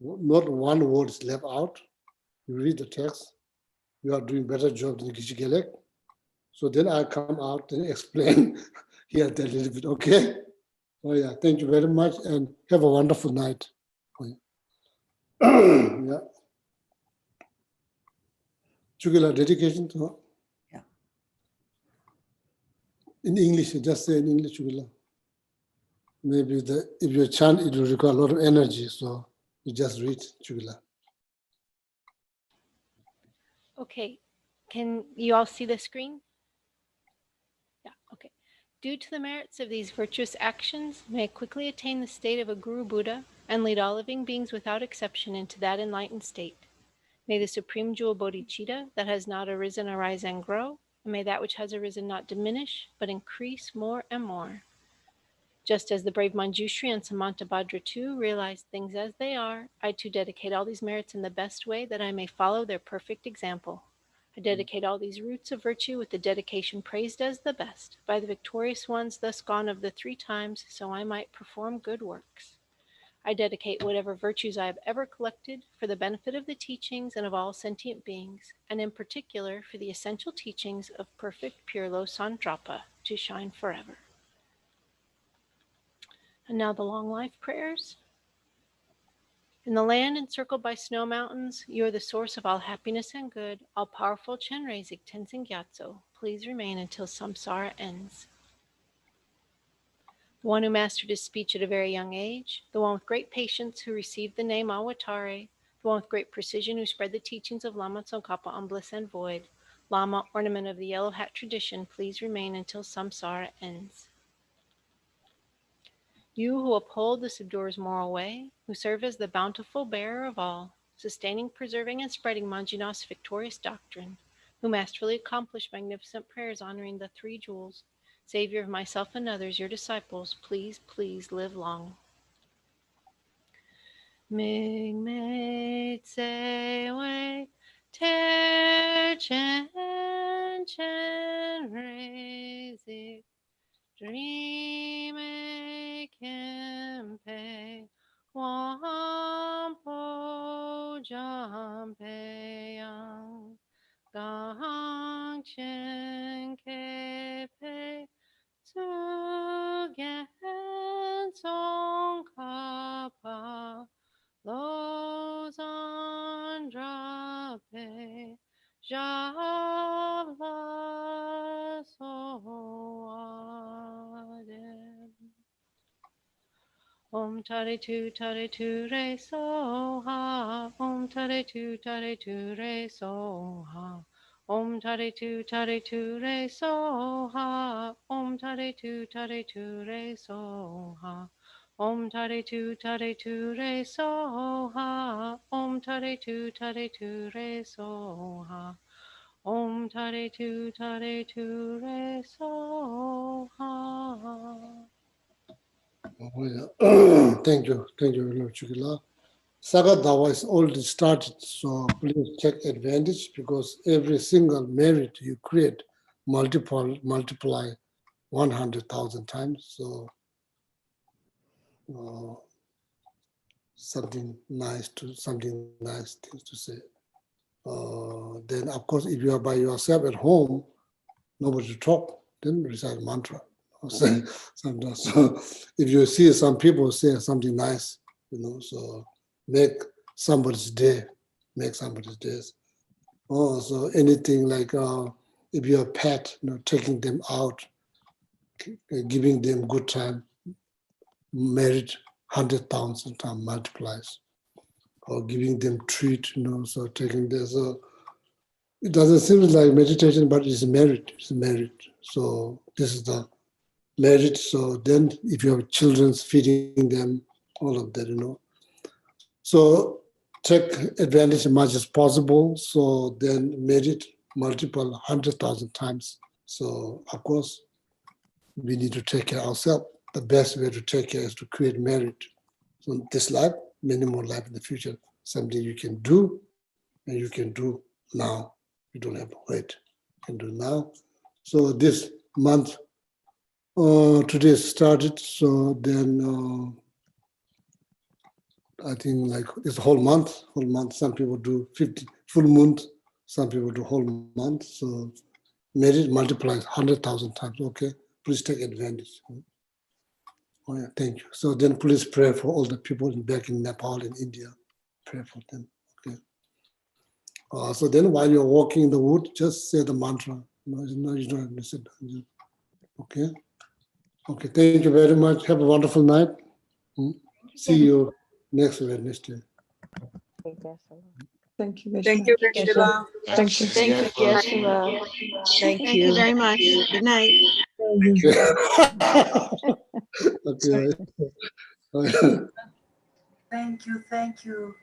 Not one word is left out. You read the text. You are doing better job than Geshe Gelek. So then I come out and explain here a little bit. Okay. Oh yeah. Thank you very much and have a wonderful night. Yeah. Chugila, dedication to her. Yeah. In English, just say in English, Chugila. Maybe if you chant, it will require a lot of energy. So you just read Chugila. Okay, can you all see the screen? Yeah, okay. Due to the merits of these virtuous actions, may I quickly attain the state of a Guru Buddha and lead all living beings without exception into that enlightened state. May the supreme jewel bodhicitta that has not arisen arise and grow, and may that which has arisen not diminish, but increase more and more. Just as the brave Manjushri and Samantabhadra too realized things as they are, I too dedicate all these merits in the best way that I may follow their perfect example. I dedicate all these roots of virtue with the dedication praised as the best by the victorious ones thus gone of the 3 times, so I might perform good works. I dedicate whatever virtues I have ever collected for the benefit of the teachings and of all sentient beings, and in particular for the essential teachings of perfect pure Losandrapa to shine forever. And now the long life prayers. In the land encircled by snow mountains, you are the source of all happiness and good. All powerful Chenrezig Tenzin Gyatso, please remain until samsara ends. The one who mastered his speech at a very young age, the one with great patience who received the name Awatare, the one with great precision who spread the teachings of Lama Tsongkhapa on bliss and void, Lama, ornament of the yellow hat tradition, please remain until samsara ends. You who uphold the subduer's moral way, who serve as the bountiful bearer of all, sustaining, preserving, and spreading Manjunath's victorious doctrine, who masterfully accomplish magnificent prayers honoring the 3 jewels, Savior of myself and others, your disciples, please, please live long. Migmate Sewe Ter Chen Chen Rezi Dream Kempe jampeyang gang chen kepe sugen song kapa lozan drape java soadem. Om tare tu re so ha. Om tare tu re so ha. Om tare tu re so ha. Om tare tu re so ha. Om tare tu re so ha. Om tare tu re so ha. Om tare tu re so ha. Oh, yeah. Thank you very much, Chukila. Saga Dawa is already started, so please take advantage because every single merit you create multiply 100,000 times. So something nice things to say. Then of course, if you are by yourself at home, nobody to talk, then recite mantra. Sometimes. So if you see some people say something nice, so make somebody's day, Oh, so anything like if you're a pet, taking them out, giving them good time, merit 100,000 times multiplies. Or giving them treat, so taking this. It doesn't seem like meditation, but it's merit. It's merit. So this is the merit. So then if you have children, feeding them, all of that, So take advantage as much as possible. So then merit multiple 100,000 times. So of course, we need to take care of ourselves. The best way to take care is to create merit. So this life, many more life in the future, something you can do and you can do now. You don't have to wait. You can do now. So this month, today started. So then I think like it's whole month. Some people do 50 full month. Some people do whole month. So merit multiplies 100,000 times. Okay, please take advantage. Oh yeah, thank you. So then please pray for all the people back in Nepal and India. Pray for them. Okay. So then while you're walking in the wood, just say the mantra. No, you don't have to sit down. Okay. Okay, thank you very much. Have a wonderful night. See you next Wednesday. Thank you, Thank Geshe. you, Geshe. Thank you. Thank Thank you, Geshe. Thank Thank you you. very much. Good night. Okay. Thank you.